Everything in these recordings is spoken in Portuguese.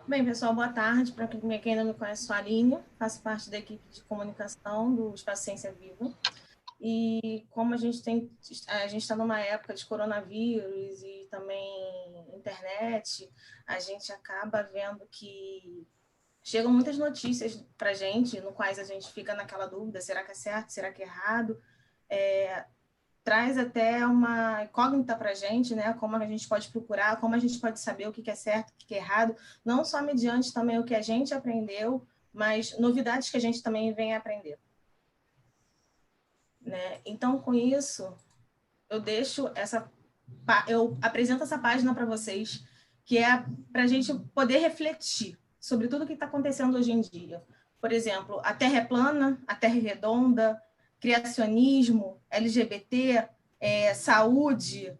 Bem, pessoal, boa tarde. Para quem não me conhece, sou a Aline, faço parte da equipe de comunicação do Espaço Ciência Viva. E como a gente está numa época de coronavírus e também internet, a gente acaba vendo que chegam muitas notícias para a gente, no quais a gente fica naquela dúvida, será que é certo, será que é errado? Traz até uma incógnita para a gente, né? Como a gente pode procurar, como a gente pode saber o que é certo, o que é errado, não só mediante também o que a gente aprendeu, mas novidades que a gente também vem aprender. Né? Então, com isso, eu apresento essa página para vocês, que é para a gente poder refletir sobre tudo o que está acontecendo hoje em dia. Por exemplo, a Terra é plana, a Terra é redonda, criacionismo, LGBT, saúde.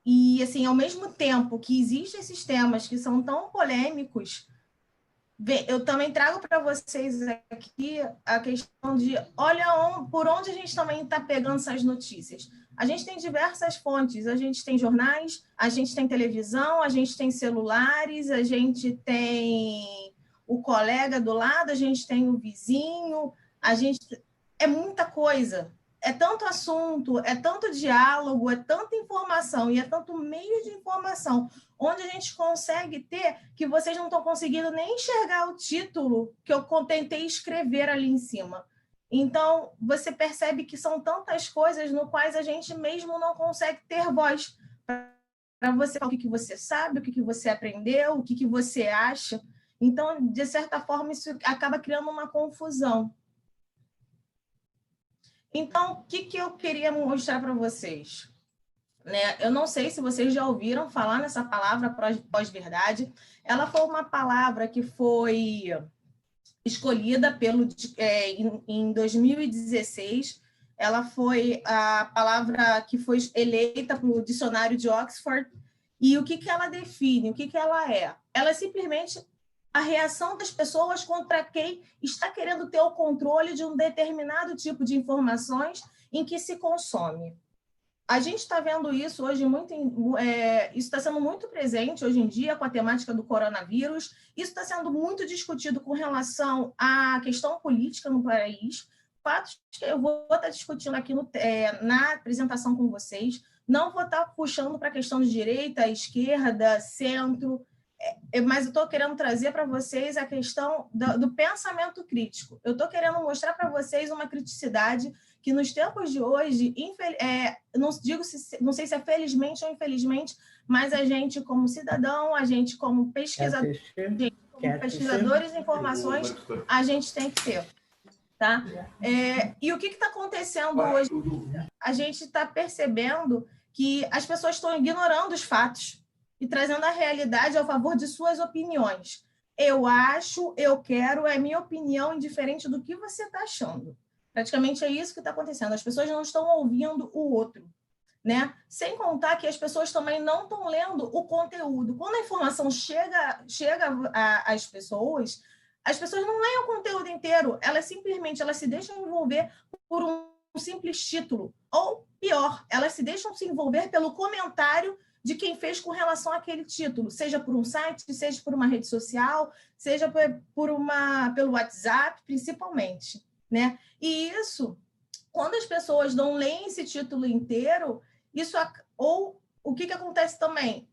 E, assim, ao mesmo tempo que existem esses temas que são tão polêmicos, eu também trago para vocês aqui a questão de, olha por onde a gente também está pegando essas notícias. A gente tem diversas fontes, a gente tem jornais, a gente tem televisão, a gente tem celulares, a gente tem o colega do lado, a gente tem o vizinho, a gente... É muita coisa, é tanto assunto, é tanto diálogo, é tanta informação e é tanto meio de informação onde a gente consegue ter que vocês não estão conseguindo nem enxergar o título que eu tentei escrever ali em cima. Então, você percebe que são tantas coisas no quais a gente mesmo não consegue ter voz para você falar o que você sabe, o que você aprendeu, o que você acha. Então, de certa forma, isso acaba criando uma confusão. Então, o que eu queria mostrar para vocês? Né? Eu não sei se vocês já ouviram falar nessa palavra pós-verdade. Ela foi uma palavra que foi escolhida em 2016. Ela foi a palavra que foi eleita para o dicionário de Oxford. E o que ela define? O que ela é? Ela é simplesmente a reação das pessoas contra quem está querendo ter o controle de um determinado tipo de informações em que se consome. A gente está vendo isso hoje isso está sendo muito presente hoje em dia com a temática do coronavírus. Isso está sendo muito discutido com relação à questão política no país. Fatos que eu vou estar discutindo aqui na apresentação com vocês. Não vou estar puxando para a questão de direita, esquerda, centro, mas eu estou querendo trazer para vocês a questão do pensamento crítico. Eu estou querendo mostrar para vocês uma criticidade que nos tempos de hoje, não sei se é felizmente ou infelizmente, mas a gente como cidadão, a gente como pesquisadores de informações, a gente tem que ter. Tá? E o que está acontecendo hoje? A gente está percebendo que as pessoas estão ignorando os fatos e trazendo a realidade ao favor de suas opiniões. Eu acho, eu quero, é minha opinião, indiferente do que você está achando. Praticamente é isso que está acontecendo. As pessoas não estão ouvindo o outro. Né? Sem contar que as pessoas também não estão lendo o conteúdo. Quando a informação chega às pessoas, as pessoas não leem o conteúdo inteiro, elas simplesmente se deixam envolver por um simples título. Ou, pior, elas se deixam se envolver pelo comentário de quem fez com relação àquele título, seja por um site, seja por uma rede social, seja pelo WhatsApp, principalmente. Né? E isso, quando as pessoas não leem esse título inteiro, ou o que acontece também?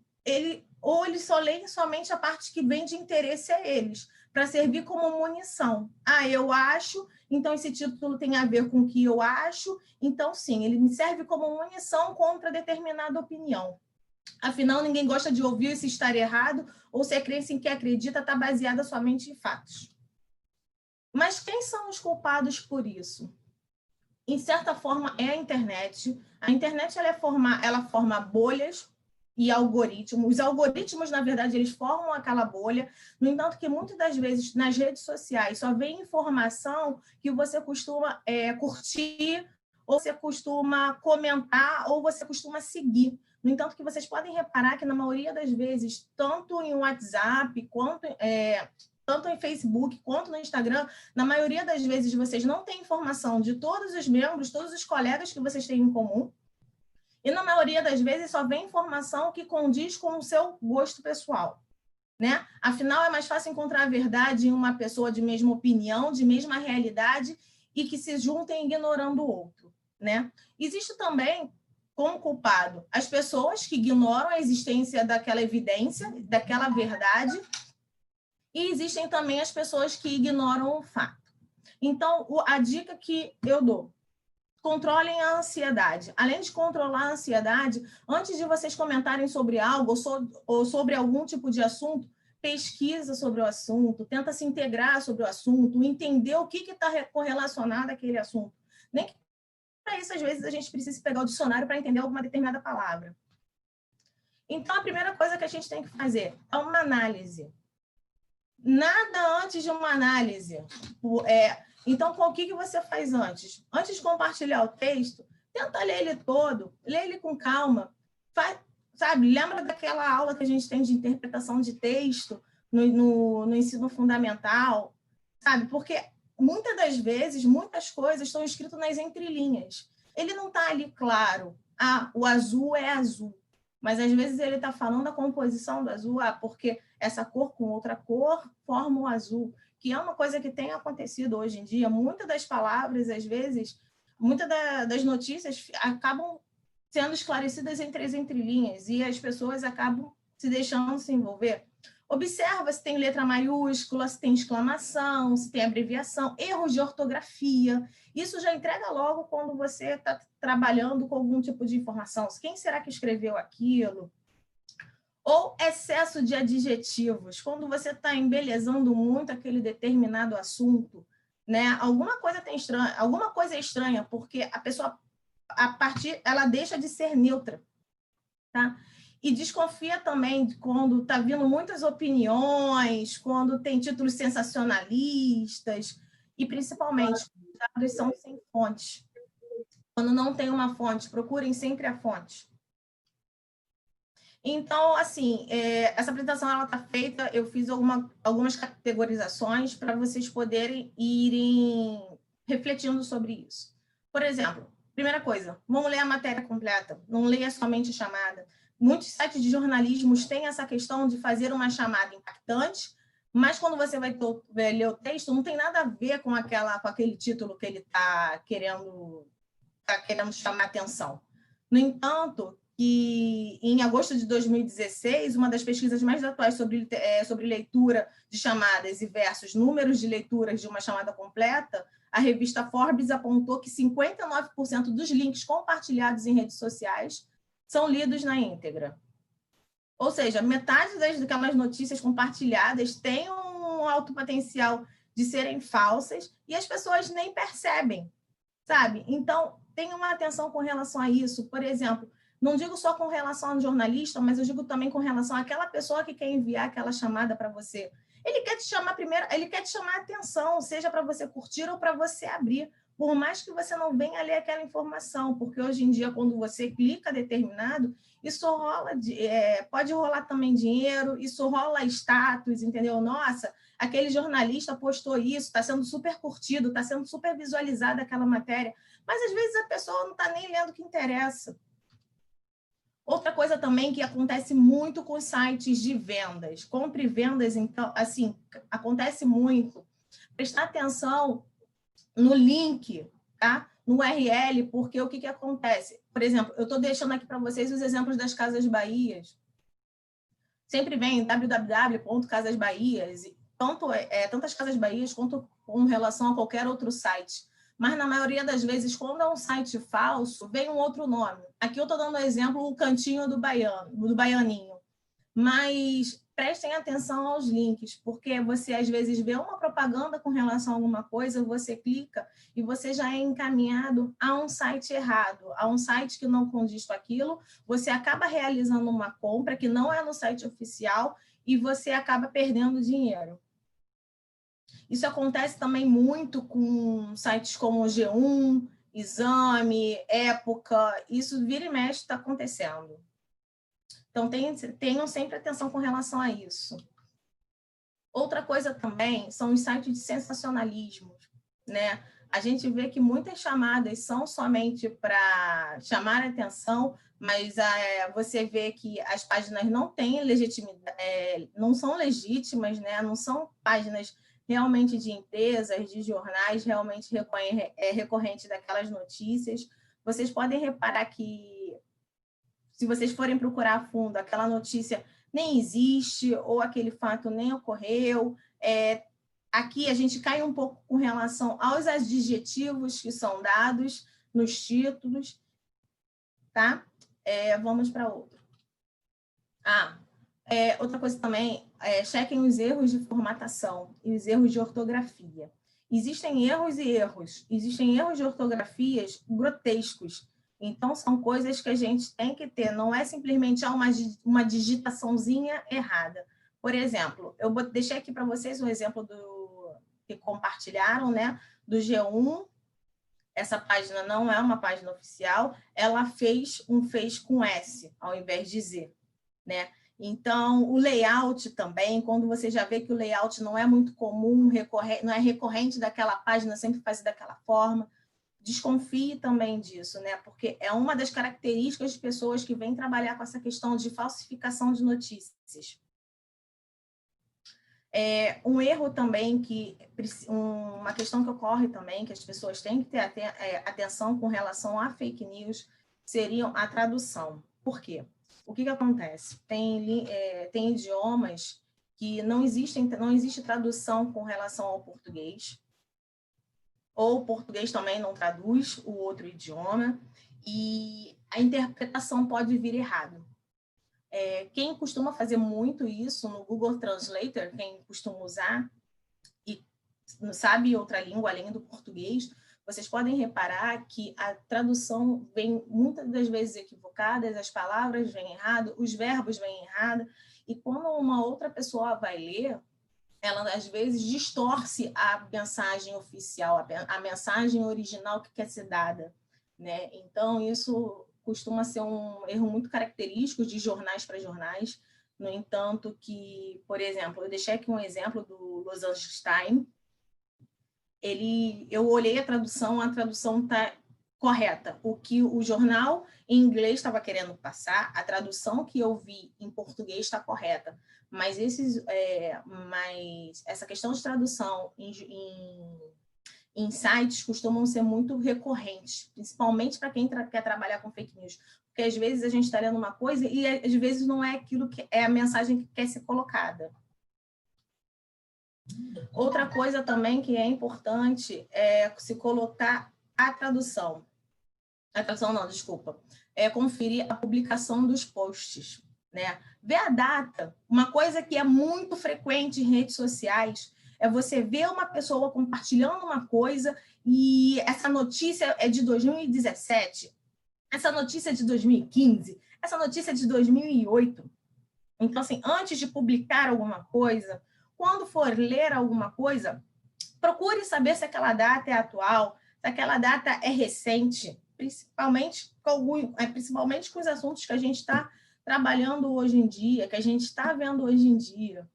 Ou eles só leem somente a parte que vem de interesse a eles, para servir como munição. Eu acho, então esse título tem a ver com o que eu acho, então sim, ele me serve como munição contra determinada opinião. Afinal, ninguém gosta de ouvir se estar errado ou se a crença em que acredita está baseada somente em fatos. Mas quem são os culpados por isso? Em certa forma, é a internet. A internet ela forma bolhas e algoritmos. Os algoritmos, na verdade, eles formam aquela bolha. No entanto, que muitas das vezes nas redes sociais só vem informação que você costuma curtir, ou você costuma comentar, ou você costuma seguir. No entanto, que vocês podem reparar que, na maioria das vezes, tanto em WhatsApp, tanto em Facebook quanto no Instagram, na maioria das vezes vocês não têm informação de todos os membros, todos os colegas que vocês têm em comum, e na maioria das vezes só vem informação que condiz com o seu gosto pessoal. né? Afinal, é mais fácil encontrar a verdade em uma pessoa de mesma opinião, de mesma realidade, e que se juntem ignorando o outro, né? Existe também, como culpado, as pessoas que ignoram a existência daquela evidência, daquela verdade, e existem também as pessoas que ignoram o fato. Então, a dica que eu dou: controlem a ansiedade. Além de controlar a ansiedade, antes de vocês comentarem sobre algo ou sobre algum tipo de assunto, pesquisa sobre o assunto, tenta se integrar sobre o assunto, entender o que está correlacionado àquele assunto. Nem que para isso, às vezes, a gente precisa pegar o dicionário para entender alguma determinada palavra. Então, a primeira coisa que a gente tem que fazer é uma análise. Nada antes de uma análise. Então, o que você faz antes? Antes de compartilhar o texto, tenta ler ele todo, lê ele com calma. Sabe, lembra daquela aula que a gente tem de interpretação de texto no ensino fundamental? Sabe, porque muitas das vezes, muitas coisas estão escritas nas entrelinhas. Ele não está ali claro. O azul é azul. Mas, às vezes, ele está falando a composição do azul, porque essa cor com outra cor forma o azul, que é uma coisa que tem acontecido hoje em dia. Muitas das palavras, às vezes, muitas das notícias acabam sendo esclarecidas entre as entrelinhas e as pessoas acabam se deixando se envolver. Observa se tem letra maiúscula, se tem exclamação, se tem abreviação, erros de ortografia. Isso já entrega logo quando você está trabalhando com algum tipo de informação. Quem será que escreveu aquilo? Ou excesso de adjetivos. Quando você está embelezando muito aquele determinado assunto, né? Alguma coisa é estranha, porque a pessoa, ela deixa de ser neutra, tá? E desconfia também quando está vindo muitas opiniões, quando tem títulos sensacionalistas, e principalmente, os dados são sem fonte. Quando não tem uma fonte, procurem sempre a fonte. Então, assim, essa apresentação está feita, eu fiz algumas categorizações para vocês poderem irem refletindo sobre isso. Por exemplo, primeira coisa, vamos ler a matéria completa, não leia somente a chamada. Muitos sites de jornalismo têm essa questão de fazer uma chamada impactante, mas quando você vai ler o texto, não tem nada a ver com aquele título que ele está querendo chamar atenção. No entanto, que em agosto de 2016, uma das pesquisas mais atuais sobre leitura de chamadas e versus números de leituras de uma chamada completa, a revista Forbes apontou que 59% dos links compartilhados em redes sociais são lidos na íntegra. Ou seja, metade daquelas notícias compartilhadas têm um alto potencial de serem falsas e as pessoas nem percebem, sabe? Então, tenha uma atenção com relação a isso. Por exemplo, não digo só com relação ao jornalista, mas eu digo também com relação àquela pessoa que quer enviar aquela chamada para você. Ele quer te chamar primeiro, ele quer te chamar a atenção, seja para você curtir ou para você abrir, por mais que você não venha ler aquela informação, porque hoje em dia, quando você clica determinado, isso rola, pode rolar também dinheiro, isso rola status, entendeu? Nossa, aquele jornalista postou isso, está sendo super curtido, está sendo super visualizada aquela matéria, mas às vezes a pessoa não está nem lendo o que interessa. Outra coisa também que acontece muito com os sites de vendas, compra e vendas, então, assim, acontece muito. Prestar atenção no link, tá? No URL, porque o que acontece? Por exemplo, eu estou deixando aqui para vocês os exemplos das Casas Bahias. Sempre vem www.casasbahias, tantas Casas Bahias quanto com relação a qualquer outro site. Mas, na maioria das vezes, quando é um site falso, vem um outro nome. Aqui eu estou dando um exemplo, o Cantinho do Baianinho. Mas prestem atenção aos links, porque você, às vezes, vê uma propaganda com relação a alguma coisa, você clica e você já é encaminhado a um site errado, a um site que não condiz com aquilo, você acaba realizando uma compra que não é no site oficial e você acaba perdendo dinheiro. Isso acontece também muito com sites como o G1, Exame, Época, isso vira e mexe está acontecendo. Então, tenham sempre atenção com relação a isso. Outra coisa também são os sites de sensacionalismo, né? a gente vê que muitas chamadas são somente para chamar a atenção, mas você vê que as páginas não têm legitimidade, não são legítimas, né? Não são páginas realmente de empresas, de jornais, realmente recorrente daquelas notícias. Vocês podem reparar que, se vocês forem procurar a fundo, aquela notícia nem existe, ou aquele fato nem ocorreu. Aqui a gente cai um pouco com relação aos adjetivos que são dados nos títulos, tá? Vamos para outro. Outra coisa também, chequem os erros de formatação e os erros de ortografia. Existem erros e erros. Existem erros de ortografias grotescos. Então, são coisas que a gente tem que ter. Não é simplesmente uma digitaçãozinha errada. Por exemplo, eu deixei aqui para vocês um exemplo que compartilharam, né? Do G1. Essa página não é uma página oficial. Ela fez com S, ao invés de Z, né? Então, o layout também, quando você já vê que o layout não é muito comum, não é recorrente daquela página, sempre faz daquela forma, desconfie também disso, né? Porque é uma das características de pessoas que vêm trabalhar com essa questão de falsificação de notícias. Um erro também, uma questão que ocorre também, que as pessoas têm que ter atenção com relação a fake news, seria a tradução. Por quê? O que acontece? Tem idiomas que não existe tradução com relação ao português, ou o português também não traduz o outro idioma, e a interpretação pode vir errado. Quem costuma fazer muito isso no Google Translator, quem costuma usar e não sabe outra língua além do português, vocês podem reparar que a tradução vem muitas das vezes equivocada, as palavras vêm errado, os verbos vêm errado, e quando uma outra pessoa vai ler, ela às vezes distorce a mensagem oficial, a mensagem original que quer ser dada, né? Então, isso costuma ser um erro muito característico de jornais para jornais. No entanto, por exemplo, eu deixei aqui um exemplo do Los Angeles Times. Eu olhei a tradução está correta. O que o jornal em inglês estava querendo passar, a tradução que eu vi em português está correta. Mas essa questão de tradução em sites costumam ser muito recorrentes, principalmente para quem quer trabalhar com fake news. Porque às vezes a gente está lendo uma coisa e às vezes não é aquilo que é a mensagem que quer ser colocada. Outra coisa também que é importante é se colocar a tradução. A tradução não, desculpa. Conferir a publicação dos posts, né? Ver a data. Uma coisa que é muito frequente em redes sociais é você ver uma pessoa compartilhando uma coisa e essa notícia é de 2017, essa notícia é de 2015, essa notícia é de 2008. Então, assim, antes de publicar alguma coisa, quando for ler alguma coisa, procure saber se aquela data é atual, se aquela data é recente, principalmente com os assuntos que a gente está trabalhando hoje em dia, que a gente está vendo hoje em dia.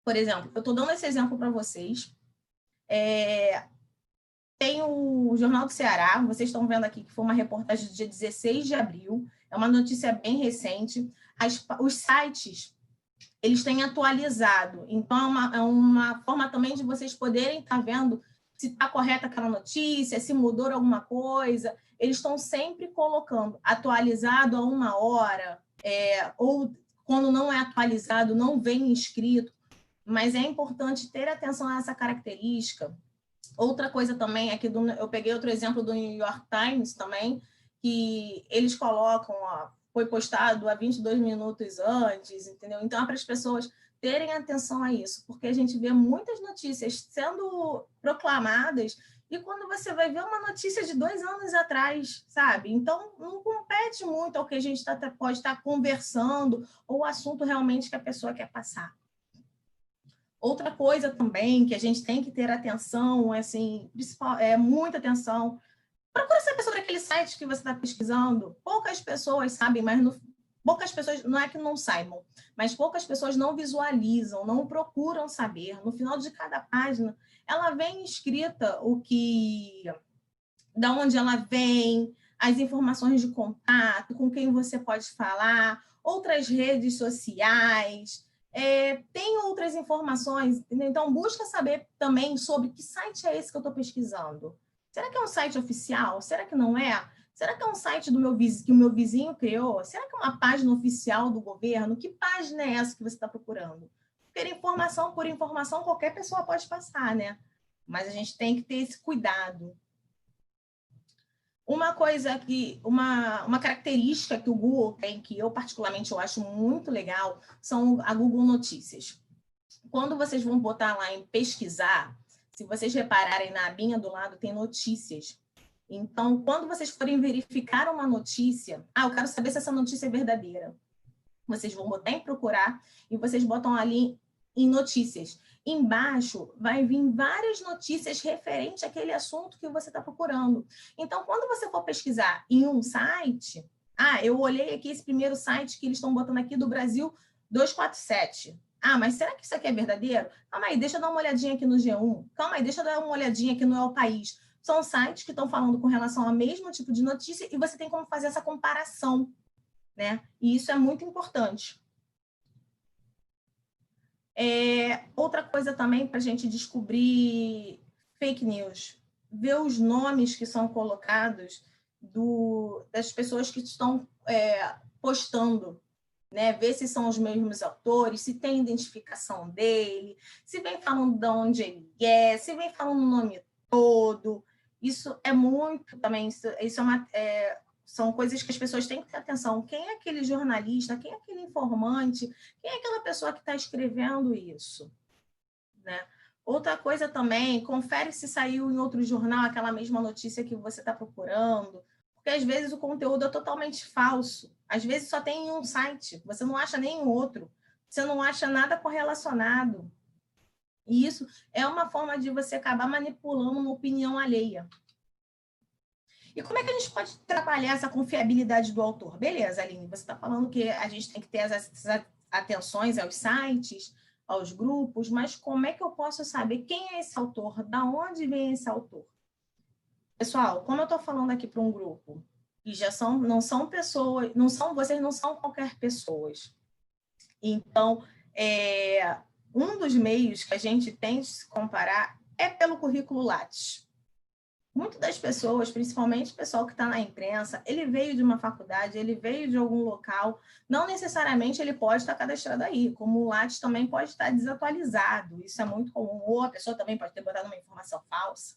Por exemplo, eu estou dando esse exemplo para vocês. Tem o Jornal do Ceará, vocês estão vendo aqui que foi uma reportagem do dia 16 de abril, é uma notícia bem recente. Os sites, eles têm atualizado, então é uma forma também de vocês poderem estar vendo se está correta aquela notícia, se mudou alguma coisa. Eles estão sempre colocando atualizado a 1 hora, ou quando não é atualizado, não vem escrito, mas é importante ter atenção a essa característica. Outra coisa também, eu peguei outro exemplo do New York Times também, que eles colocam, foi postado há 22 minutos antes, entendeu? Então, é para as pessoas terem atenção a isso, porque a gente vê muitas notícias sendo proclamadas e quando você vai ver uma notícia de 2 anos atrás, sabe? Então, não compete muito ao que a gente pode estar conversando ou o assunto realmente que a pessoa quer passar. Outra coisa também que a gente tem que ter atenção, assim, muita atenção. Procura saber sobre aquele site que você está pesquisando. Poucas pessoas sabem, mas poucas pessoas, não é que não saibam, mas poucas pessoas não visualizam, não procuram saber. No final de cada página, ela vem escrita da onde ela vem, as informações de contato, com quem você pode falar, outras redes sociais, tem outras informações. Então, busca saber também sobre que site é esse que eu estou pesquisando. Será que é um site oficial? Será que não é? Será que é um site que o meu vizinho criou? Será que é uma página oficial do governo? Que página é essa que você está procurando? Porque informação por informação qualquer pessoa pode passar, né? Mas a gente tem que ter esse cuidado. Uma coisa uma característica que o Google tem, que eu particularmente eu acho muito legal, são a Google Notícias. Quando vocês vão botar lá em pesquisar, se vocês repararem na abinha do lado tem notícias. Então, quando vocês forem verificar uma notícia, eu quero saber se essa notícia é verdadeira. Vocês vão botar em procurar e vocês botam ali em notícias. Embaixo vai vir várias notícias referentes àquele assunto que você está procurando. Então, quando você for pesquisar em um site, eu olhei aqui esse primeiro site que eles estão botando aqui do Brasil 247. Mas será que isso aqui é verdadeiro? Calma aí, deixa eu dar uma olhadinha aqui no G1. Calma aí, deixa eu dar uma olhadinha aqui no El País. São sites que estão falando com relação ao mesmo tipo de notícia e você tem como fazer essa comparação, né? E isso é muito importante. Outra coisa também para a gente descobrir fake news, ver os nomes que são colocados das pessoas que estão postando, né? Ver se são os mesmos autores, se tem identificação dele, se vem falando de onde ele é, se vem falando o nome todo. Isso é muito também, são coisas que as pessoas têm que ter atenção. Quem é aquele jornalista? Quem é aquele informante? Quem é aquela pessoa que está escrevendo isso? Né? Outra coisa também, confere se saiu em outro jornal aquela mesma notícia que você está procurando, porque às vezes o conteúdo é totalmente falso. Às vezes só tem em um site, você não acha nem em outro. Você não acha nada correlacionado. E isso é uma forma de você acabar manipulando uma opinião alheia. E como é que a gente pode trabalhar essa confiabilidade do autor? Beleza, Aline, você está falando que a gente tem que ter as atenções aos sites, aos grupos, mas como é que eu posso saber quem é esse autor? Da onde vem esse autor? Pessoal, como eu estou falando aqui para um grupo, e não são pessoas, vocês não são qualquer pessoas. Então, um dos meios que a gente tem de se comparar é pelo currículo Lattes. Muitas das pessoas, principalmente o pessoal que está na imprensa, ele veio de uma faculdade, ele veio de algum local, não necessariamente ele pode estar cadastrado aí, como o Lattes também pode estar desatualizado, isso é muito comum, ou a pessoa também pode ter botado uma informação falsa,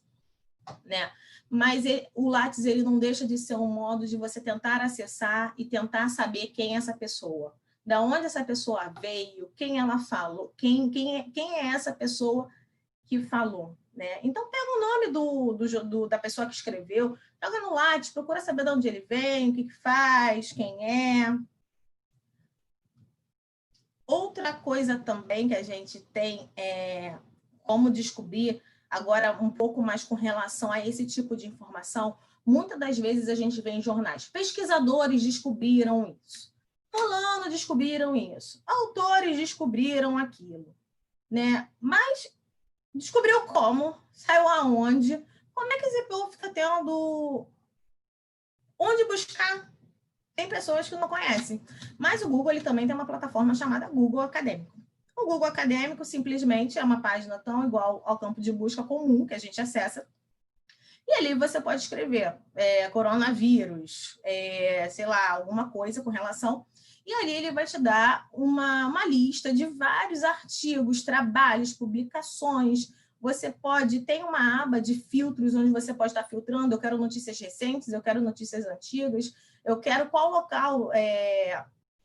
né? Mas o Lattes, ele não deixa de ser um modo de você tentar acessar e tentar saber quem é essa pessoa, da onde essa pessoa veio, quem ela falou, quem é essa pessoa que falou, né? Então, pega o nome da pessoa que escreveu, joga no Lattes, procura saber de onde ele vem, o que faz, quem é. Outra coisa também que a gente tem como descobrir, agora um pouco mais com relação a esse tipo de informação, muitas das vezes a gente vê em jornais, pesquisadores descobriram isso, fulano descobriram isso, autores descobriram aquilo, né? Mas descobriu como, saiu aonde, como é que esse povo está tendo onde buscar? Tem pessoas que não conhecem. Mas o Google ele também tem uma plataforma chamada Google Acadêmico. O Google Acadêmico simplesmente é uma página tão igual ao campo de busca comum que a gente acessa. E ali você pode escrever coronavírus, sei lá, alguma coisa com relação. E ali ele vai te dar uma lista de vários artigos, trabalhos, publicações. Você tem uma aba de filtros onde você pode estar filtrando. Eu quero notícias recentes, eu quero notícias antigas, eu quero qual local,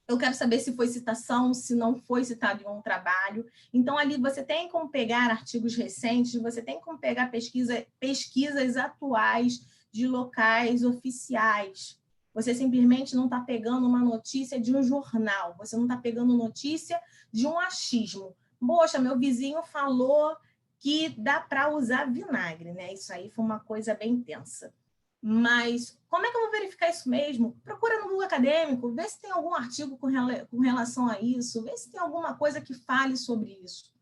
eu quero saber se foi citação, se não foi citado em um trabalho. Então, ali você tem como pegar artigos recentes, você tem como pegar pesquisas atuais de locais oficiais. Você simplesmente não está pegando uma notícia de um jornal, você não está pegando notícia de um achismo. Poxa, meu vizinho falou que dá para usar vinagre, né? Isso aí foi uma coisa bem tensa. Mas como é que eu vou verificar isso mesmo? Procura no Google Acadêmico, vê se tem algum artigo com relação a isso, vê se tem alguma coisa que fale sobre isso.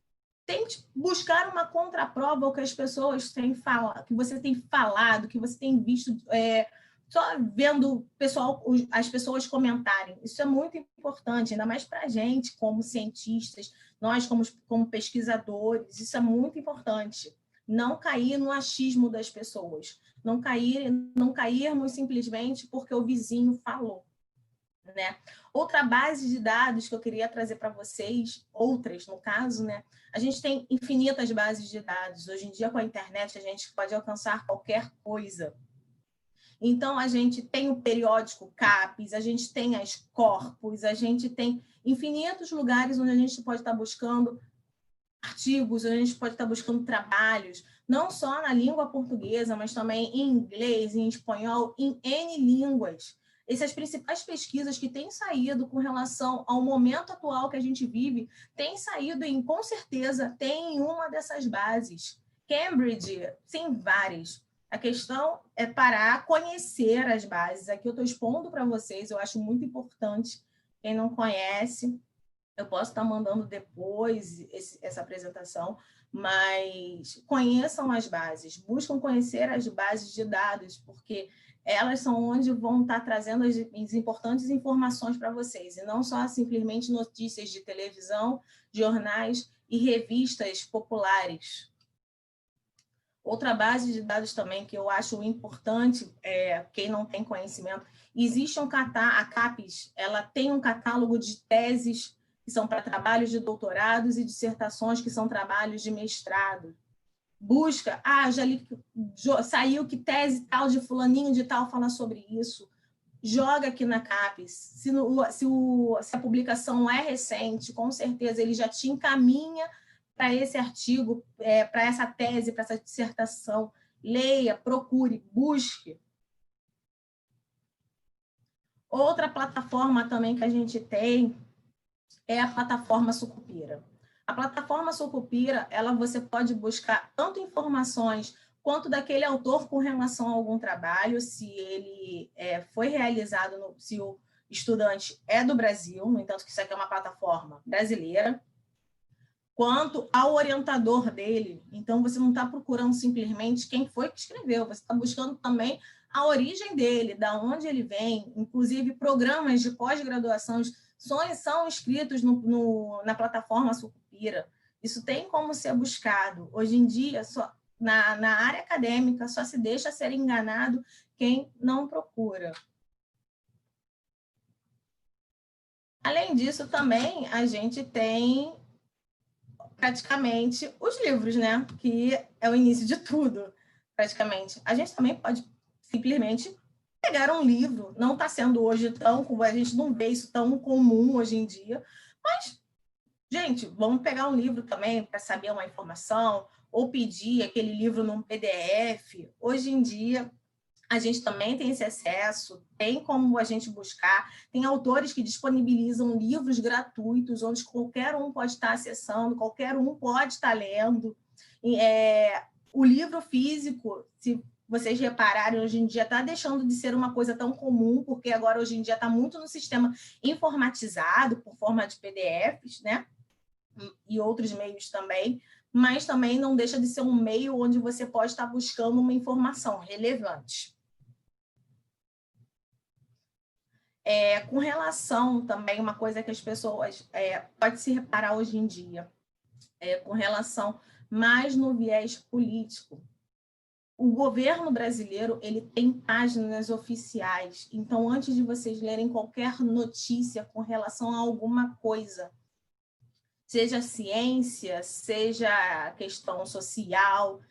Tente buscar uma contraprova ao que as pessoas têm falado, que você tem falado, que você tem visto, só vendo as pessoas comentarem. Isso é muito importante, ainda mais para a gente, como cientistas, nós como pesquisadores, isso é muito importante. Não cair no achismo das pessoas, não cairmos simplesmente porque o vizinho falou. Né? Outra base de dados que eu queria trazer para vocês, outras no caso, né? A gente tem infinitas bases de dados. Hoje em dia, com a internet, a gente pode alcançar qualquer coisa. Então, a gente tem o periódico CAPES, a gente tem as corpos, a gente tem infinitos lugares onde a gente pode estar buscando artigos, onde a gente pode estar buscando trabalhos, não só na língua portuguesa, mas também em inglês, em espanhol, em N línguas. Essas principais pesquisas que têm saído com relação ao momento atual que a gente vive, têm saído com certeza, tem em uma dessas bases. Cambridge, tem várias. A questão é parar, conhecer as bases. Aqui eu estou expondo para vocês, eu acho muito importante. Quem não conhece, eu posso estar mandando depois essa apresentação, mas conheçam as bases, buscam conhecer as bases de dados, porque elas são onde vão estar trazendo as importantes informações para vocês, e não só simplesmente notícias de televisão, jornais e revistas populares. Outra base de dados também que eu acho importante, quem não tem conhecimento, existe a CAPES, ela tem um catálogo de teses que são para trabalhos de doutorados e dissertações que são trabalhos de mestrado. Busca, já li, saiu que tese tal de fulaninho de tal fala sobre isso. Joga aqui na CAPES. Se a publicação é recente, com certeza ele já te encaminha para esse artigo, para essa tese, para essa dissertação. Leia, procure, busque. Outra plataforma também que a gente tem é a plataforma Sucupira. A plataforma Sucupira, você pode buscar tanto informações quanto daquele autor com relação a algum trabalho, se ele foi realizado, se o estudante é do Brasil, no entanto que isso aqui é uma plataforma brasileira, quanto ao orientador dele. Então, você não está procurando simplesmente quem foi que escreveu, você está buscando também a origem dele, da onde ele vem, inclusive programas de pós-graduação são escritos na plataforma Sucupira. Isso tem como ser buscado. Hoje em dia, na área acadêmica, só se deixa ser enganado quem não procura. Além disso, também a gente tem praticamente os livros, né? Que é o início de tudo, praticamente. A gente também pode simplesmente pegar um livro, não está sendo hoje a gente não vê isso tão comum hoje em dia, mas, gente, vamos pegar um livro também para saber uma informação, ou pedir aquele livro num PDF. Hoje em dia, a gente também tem esse acesso, tem como a gente buscar, tem autores que disponibilizam livros gratuitos, onde qualquer um pode estar acessando, qualquer um pode estar lendo. O livro físico, se vocês repararem, hoje em dia está deixando de ser uma coisa tão comum, porque agora hoje em dia está muito no sistema informatizado, por forma de PDFs, né? E outros meios também, mas também não deixa de ser um meio onde você pode estar buscando uma informação relevante. Com relação também, uma coisa que as pessoas podem se reparar hoje em dia, com relação mais no viés político. O governo brasileiro ele tem páginas oficiais, então antes de vocês lerem qualquer notícia com relação a alguma coisa, seja ciência, seja questão social,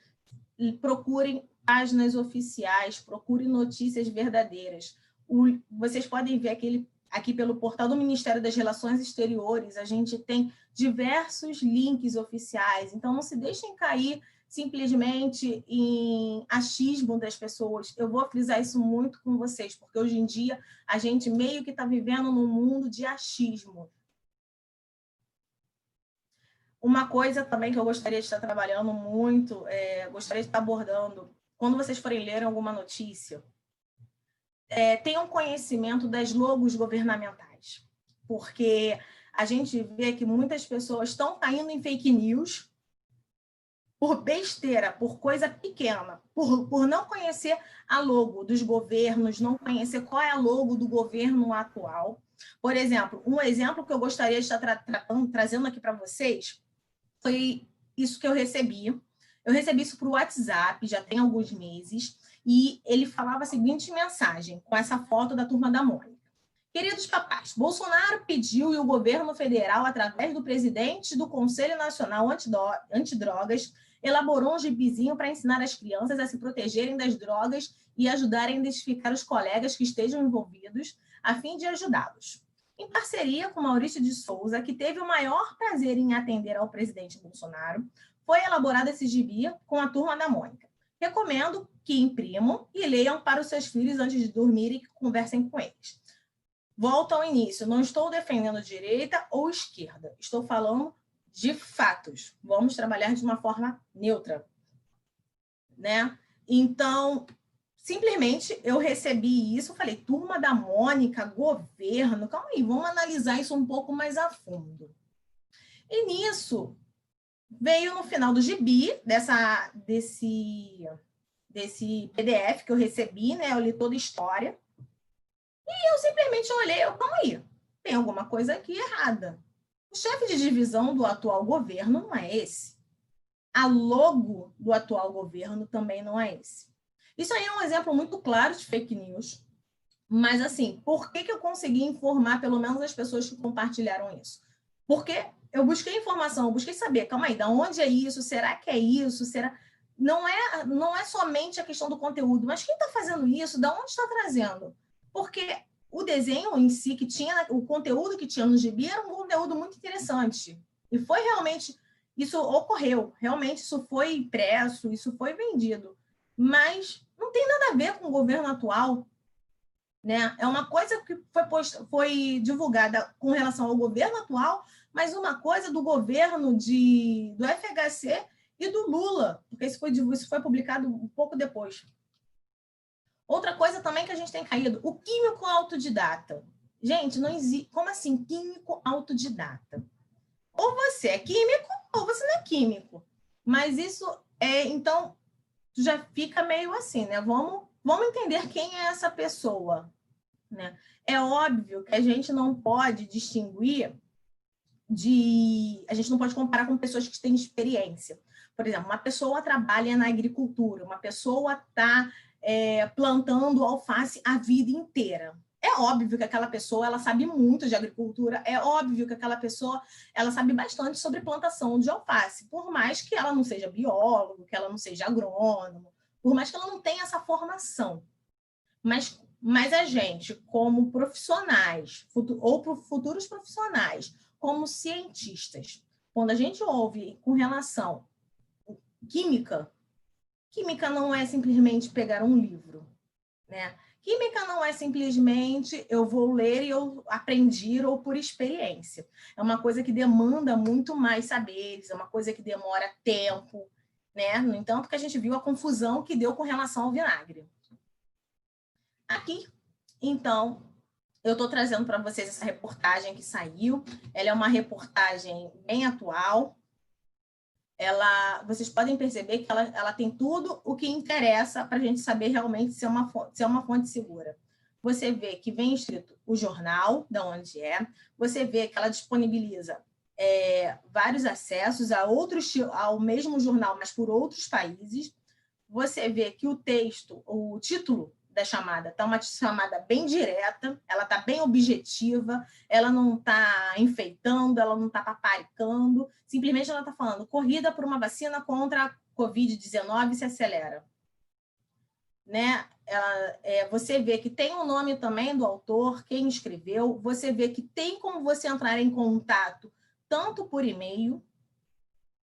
procurem páginas oficiais, procurem notícias verdadeiras. Vocês podem ver aqui pelo portal do Ministério das Relações Exteriores, a gente tem diversos links oficiais, então não se deixem cair simplesmente em achismo das pessoas. Eu vou frisar isso muito com vocês, porque hoje em dia a gente meio que está vivendo num mundo de achismo. Uma coisa também que eu gostaria de estar trabalhando muito, gostaria de estar abordando, quando vocês forem ler alguma notícia, tenham conhecimento das logos governamentais, porque a gente vê que muitas pessoas estão caindo em fake news por besteira, por coisa pequena, por não conhecer a logo dos governos, não conhecer qual é a logo do governo atual. Por exemplo, um exemplo que eu gostaria de estar trazendo aqui para vocês foi isso que eu recebi. Eu recebi isso por WhatsApp, já tem alguns meses, e ele falava a seguinte mensagem, com essa foto da Turma da Mônica. Queridos papais, Bolsonaro pediu e o governo federal, através do presidente do Conselho Nacional Antidrogas, elaborou um gibizinho para ensinar as crianças a se protegerem das drogas e ajudarem a identificar os colegas que estejam envolvidos, a fim de ajudá-los. Em parceria com Maurício de Souza, que teve o maior prazer em atender ao presidente Bolsonaro, foi elaborado esse gibi com a Turma da Mônica. Recomendo que imprimam e leiam para os seus filhos antes de dormir e que conversem com eles. Volto ao início, não estou defendendo direita ou esquerda, estou falando de fatos. Vamos trabalhar de uma forma neutra, né? Então, simplesmente eu recebi isso, falei, Turma da Mônica, governo, calma aí, vamos analisar isso um pouco mais a fundo. E nisso, veio no final do gibi, desse PDF que eu recebi, né? Eu li toda a história, e eu simplesmente olhei, calma aí, tem alguma coisa aqui errada. O chefe de divisão do atual governo não é esse. A logo do atual governo também não é esse. Isso aí é um exemplo muito claro de fake news. Mas, assim, por que eu consegui informar pelo menos as pessoas que compartilharam isso? Porque eu busquei informação, eu busquei saber, calma aí, de onde é isso? Será que é isso? Não é somente a questão do conteúdo, mas quem está fazendo isso? De onde está trazendo? Porque o desenho em si, que tinha, o conteúdo que tinha no gibi era um conteúdo muito interessante. E foi realmente, isso ocorreu, realmente isso foi impresso, isso foi vendido. Mas não tem nada a ver com o governo atual, né? É uma coisa que foi divulgada com relação ao governo atual, mas uma coisa do governo do FHC e do Lula, porque isso foi publicado um pouco depois. Outra coisa também que a gente tem caído, o químico autodidata. Gente, não existe. Como assim, químico autodidata? Ou você é químico, ou você não é químico. Mas isso então, já fica meio assim, né? Vamos entender quem é essa pessoa, né? É óbvio que a gente não pode distinguir a gente não pode comparar com pessoas que têm experiência. Por exemplo, uma pessoa trabalha na agricultura, uma pessoa está plantando alface a vida inteira. É óbvio que aquela pessoa ela sabe muito de agricultura, é óbvio que aquela pessoa ela sabe bastante sobre plantação de alface, por mais que ela não seja biólogo, que ela não seja agrônomo, por mais que ela não tenha essa formação. Mas a gente, como profissionais, ou futuros profissionais, como cientistas, quando a gente ouve com relação química não é simplesmente pegar um livro, né? Química não é simplesmente eu vou ler e eu aprendi ou por experiência. É uma coisa que demanda muito mais saberes, é uma coisa que demora tempo, né? No entanto, que a gente viu a confusão que deu com relação ao vinagre. Aqui, então, eu estou trazendo para vocês essa reportagem que saiu. Ela é uma reportagem bem atual. Vocês podem perceber que ela tem tudo o que interessa para a gente saber realmente se é uma fonte segura. Você vê que vem escrito o jornal, de onde é. Você vê que ela disponibiliza vários acessos ao mesmo jornal, mas por outros países. Você vê que o título da chamada está uma chamada bem direta, ela está bem objetiva, ela não está enfeitando, ela não está paparicando, simplesmente ela está falando corrida por uma vacina contra a Covid-19 se acelera. Né? Você vê que tem o nome também do autor, quem escreveu, você vê que tem como você entrar em contato tanto por e-mail,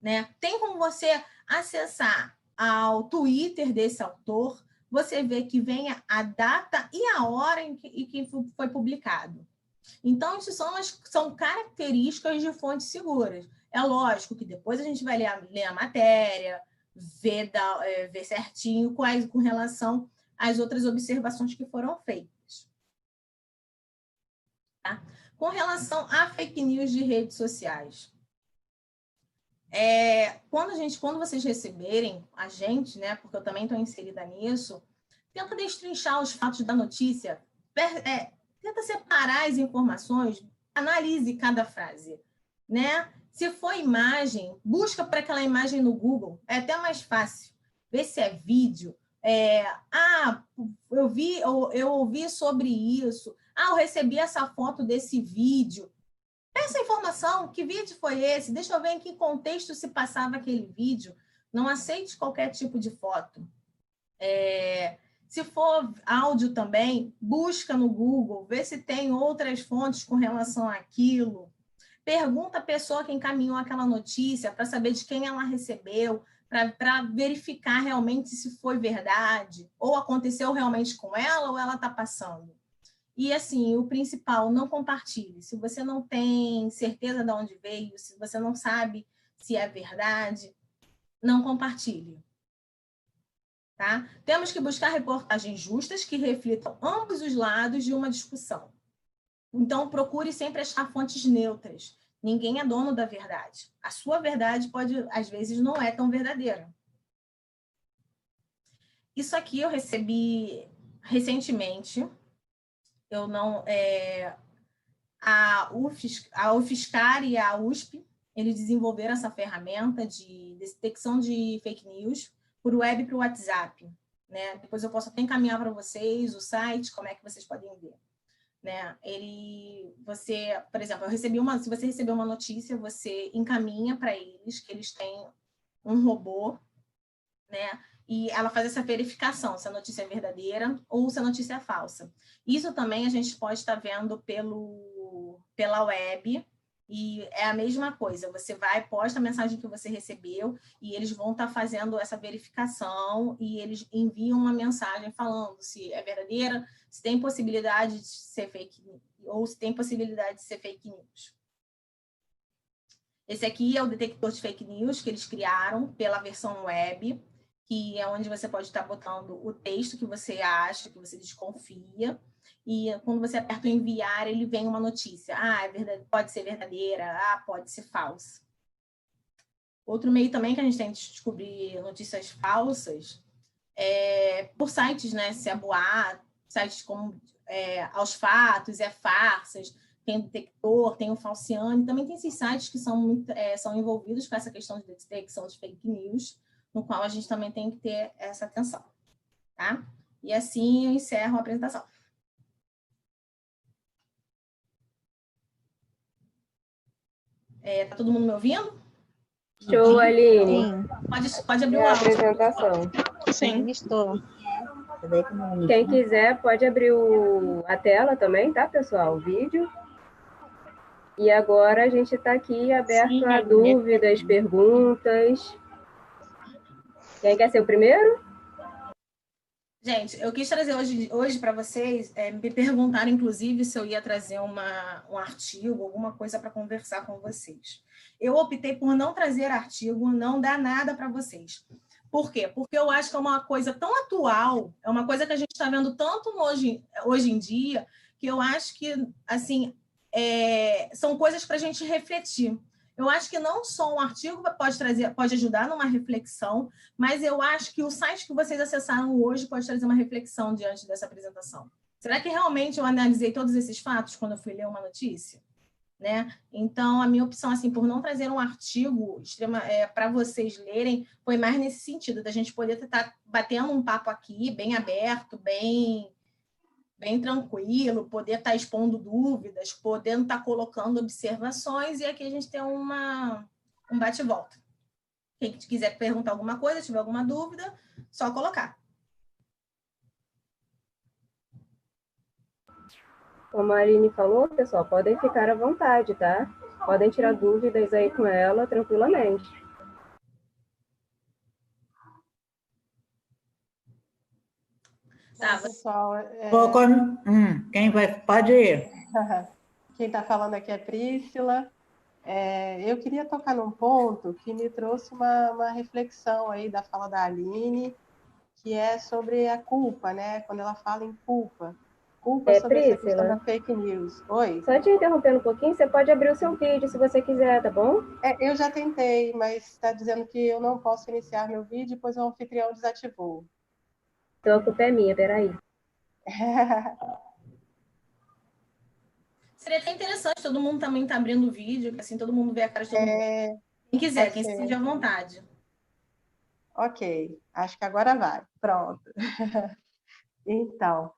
né? Tem como você acessar ao Twitter desse autor, você vê que vem a data e a hora em que foi publicado. Então, isso são características de fontes seguras. É lógico que depois a gente vai ler a matéria, ver certinho com relação as outras observações que foram feitas. Tá? Com relação a fake news de redes sociais, quando vocês receberem a gente, né, porque eu também estou inserida nisso, tenta destrinchar os fatos da notícia, tenta separar as informações, analise cada frase, né? Se for imagem, busca por aquela imagem no Google, é até mais fácil. Vê se é vídeo. Eu ouvi sobre isso. Eu recebi essa foto desse vídeo. Essa informação, que vídeo foi esse? Deixa eu ver em que contexto se passava aquele vídeo. Não aceite qualquer tipo de foto. Se for áudio também, busca no Google, vê se tem outras fontes com relação àquilo. Pergunta a pessoa que encaminhou aquela notícia para saber de quem ela recebeu, para verificar realmente se foi verdade, ou aconteceu realmente com ela, ou ela está passando. E, assim, o principal, não compartilhe. Se você não tem certeza de onde veio, se você não sabe se é verdade, não compartilhe. Tá? Temos que buscar reportagens justas que reflitam ambos os lados de uma discussão. Então, procure sempre achar fontes neutras. Ninguém é dono da verdade. A sua verdade pode, às vezes, não é tão verdadeira. Isso aqui eu recebi recentemente. Eu não... a UFSCar e a USP, eles desenvolveram essa ferramenta de detecção de fake news por web e para o WhatsApp. Né? Depois eu posso até encaminhar para vocês o site, como é que vocês podem ver. Né? Por exemplo, se você recebeu uma notícia, você encaminha para eles que eles têm um robô, né? E ela faz essa verificação se a notícia é verdadeira ou se a notícia é falsa. Isso também a gente pode estar vendo pela web, e é a mesma coisa. Você posta a mensagem que você recebeu e eles vão estar fazendo essa verificação e eles enviam uma mensagem falando se é verdadeira, se tem possibilidade de ser fake news, ou se tem possibilidade de ser fake news. Esse aqui é o detector de fake news que eles criaram pela versão web, que é onde você pode estar botando o texto que você acha, que você desconfia, e quando você aperta o enviar, ele vem uma notícia. É verdade, pode ser verdadeira, pode ser falsa. Outro meio também que a gente tem de descobrir notícias falsas por sites, né? Se é boato, sites como Aos Fatos, Farsas, tem o detector, tem o Falciane, também tem esses sites que são envolvidos com essa questão de detecção de fake news, no qual a gente também tem que ter essa atenção, tá? E assim eu encerro a apresentação. Tá todo mundo me ouvindo? Show, Aline. Pode abrir o áudio. Apresentação. Sim, estou. Quem quiser pode abrir a tela também, tá, pessoal? O vídeo. E agora a gente está aqui aberto a dúvidas, perguntas. Quem quer ser o primeiro? Gente, eu quis trazer hoje para vocês, me perguntaram, inclusive, se eu ia trazer um artigo, alguma coisa para conversar com vocês. Eu optei por não trazer artigo, não dar nada para vocês. Por quê? Porque eu acho que é uma coisa tão atual, é uma coisa que a gente está vendo tanto hoje em dia, que eu acho que, assim, são coisas para a gente refletir. Eu acho que não só um artigo pode ajudar numa reflexão, mas eu acho que o site que vocês acessaram hoje pode trazer uma reflexão diante dessa apresentação. Será que realmente eu analisei todos esses fatos quando eu fui ler uma notícia? Né? Então, a minha opção, assim, por não trazer um artigo para vocês lerem, foi mais nesse sentido, da gente poder estar batendo um papo aqui, bem aberto, bem tranquilo, poder estar expondo dúvidas, podendo estar colocando observações, e aqui a gente tem um bate-volta. Quem quiser perguntar alguma coisa, tiver alguma dúvida, só colocar. Como a Aline falou, pessoal, podem ficar à vontade, tá? Podem tirar dúvidas aí com ela tranquilamente. Tá, pessoal, quem vai? Pode ir. Quem está falando aqui é Príscila. Eu queria tocar num ponto que me trouxe uma reflexão aí da fala da Aline, que é sobre a culpa, né? Quando ela fala em culpa. Culpa sobre essa questão da fake news. Oi? Só te interrompendo um pouquinho, você pode abrir o seu vídeo se você quiser, tá bom? Eu já tentei, mas está dizendo que eu não posso iniciar meu vídeo, pois o anfitrião desativou. Então a culpa é minha, peraí. Seria até interessante, todo mundo também tá abrindo o vídeo, assim todo mundo vê a cara de todo mundo. Quem quiser, quem se sentir à vontade. Ok, acho que agora vai. Pronto. Então,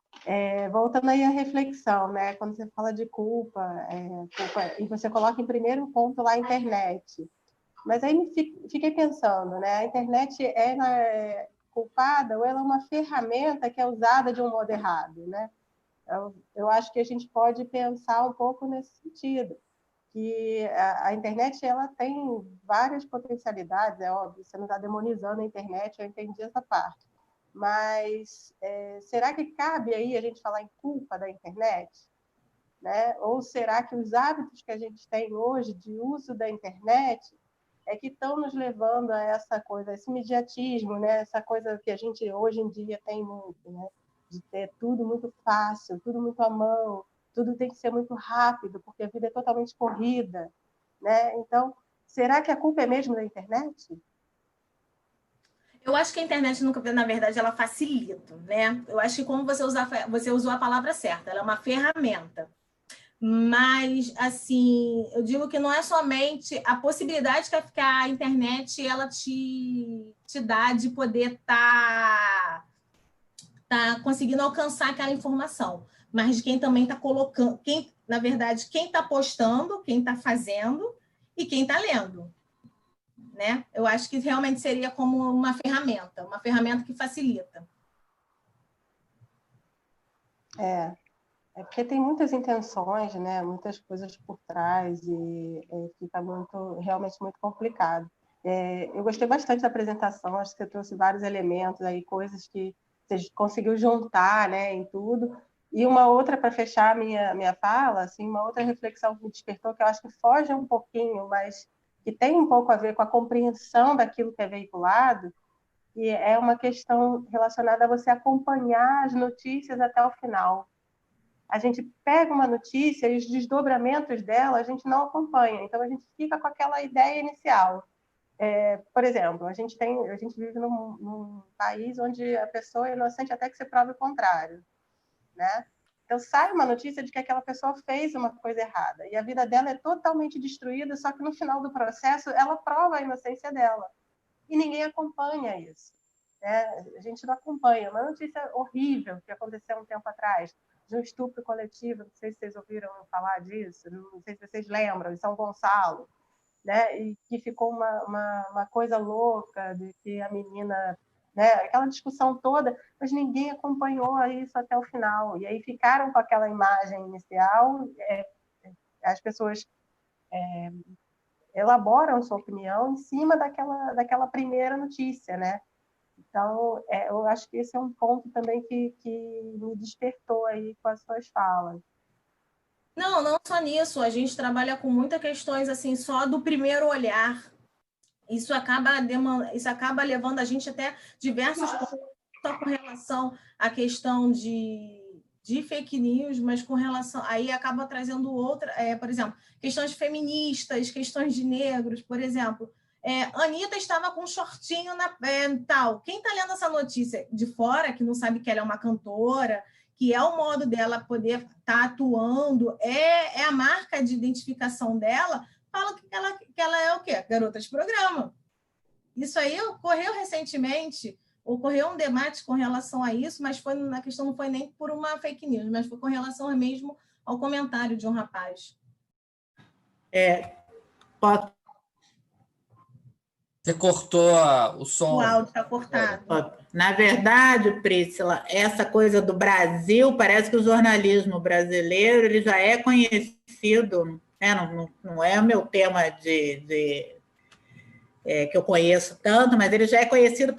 voltando aí à reflexão, né? Quando você fala de culpa, e você coloca em primeiro ponto lá a internet. Mas aí fiquei pensando, né? A internet é culpada ou ela é uma ferramenta que é usada de um modo errado, né? Eu acho que a gente pode pensar um pouco nesse sentido, que a internet ela tem várias potencialidades, é óbvio, você não está demonizando a internet, eu entendi essa parte. Mas será que cabe aí a gente falar em culpa da internet? Né? Ou será que os hábitos que a gente tem hoje de uso da internet que estão nos levando a essa coisa, esse imediatismo, né? Essa coisa que a gente hoje em dia tem muito, né? De ter tudo muito fácil, tudo muito à mão, tudo tem que ser muito rápido, porque a vida é totalmente corrida, né? Então, será que a culpa é mesmo da internet? Eu acho que a internet, na verdade, ela facilita, né? Eu acho que como você usou a palavra certa, ela é uma ferramenta. Mas, assim, eu digo que não é somente a possibilidade que a internet ela te dá de poder tá conseguindo alcançar aquela informação, mas de quem também está colocando, na verdade, quem está postando, quem está fazendo e quem está lendo. Né? Eu acho que realmente seria como uma ferramenta que facilita. Porque tem muitas intenções, né? Muitas coisas por trás e fica realmente muito complicado. Eu gostei bastante da apresentação, acho que você trouxe vários elementos aí, coisas que você conseguiu juntar, né, em tudo. E uma outra, para fechar a minha fala, assim, uma outra reflexão que me despertou, que eu acho que foge um pouquinho, mas que tem um pouco a ver com a compreensão daquilo que é veiculado, e é uma questão relacionada a você acompanhar as notícias até o final. A gente pega uma notícia e os desdobramentos dela a gente não acompanha, então a gente fica com aquela ideia inicial. Por exemplo, a gente vive num país onde a pessoa é inocente até que se prove o contrário, né? Então sai uma notícia de que aquela pessoa fez uma coisa errada e a vida dela é totalmente destruída, só que no final do processo ela prova a inocência dela e ninguém acompanha isso, né? A gente não acompanha. Uma notícia horrível que aconteceu um tempo atrás de um estupro coletivo, não sei se vocês ouviram falar disso, não sei se vocês lembram, em São Gonçalo, né? E que ficou uma coisa louca de que a menina, né? Aquela discussão toda, mas ninguém acompanhou isso até o final. E aí ficaram com aquela imagem inicial, as pessoas elaboram sua opinião em cima daquela primeira notícia, né? Então, eu acho que esse é um ponto também que me despertou aí com as suas falas. Não só nisso, a gente trabalha com muitas questões assim, só do primeiro olhar. Isso acaba levando a gente até diversos pontos, só com relação à questão de fake news, mas com relação. Aí acaba trazendo outra, por exemplo, questões feministas, questões de negros, por exemplo. Anitta estava com um shortinho tal. Quem está lendo essa notícia de fora, que não sabe que ela é uma cantora, que é o modo dela poder estar atuando, é a marca de identificação dela, fala que ela é o quê? Garota de programa. Isso aí ocorreu recentemente, ocorreu um debate com relação a isso, mas a questão não foi nem por uma fake news, mas foi com relação mesmo ao comentário de um rapaz. Pode. Você cortou o som. O áudio está cortado. Na verdade, Priscila, essa coisa do Brasil, parece que o jornalismo brasileiro ele já é conhecido, né? Não é o meu tema que eu conheço tanto, mas ele já é conhecido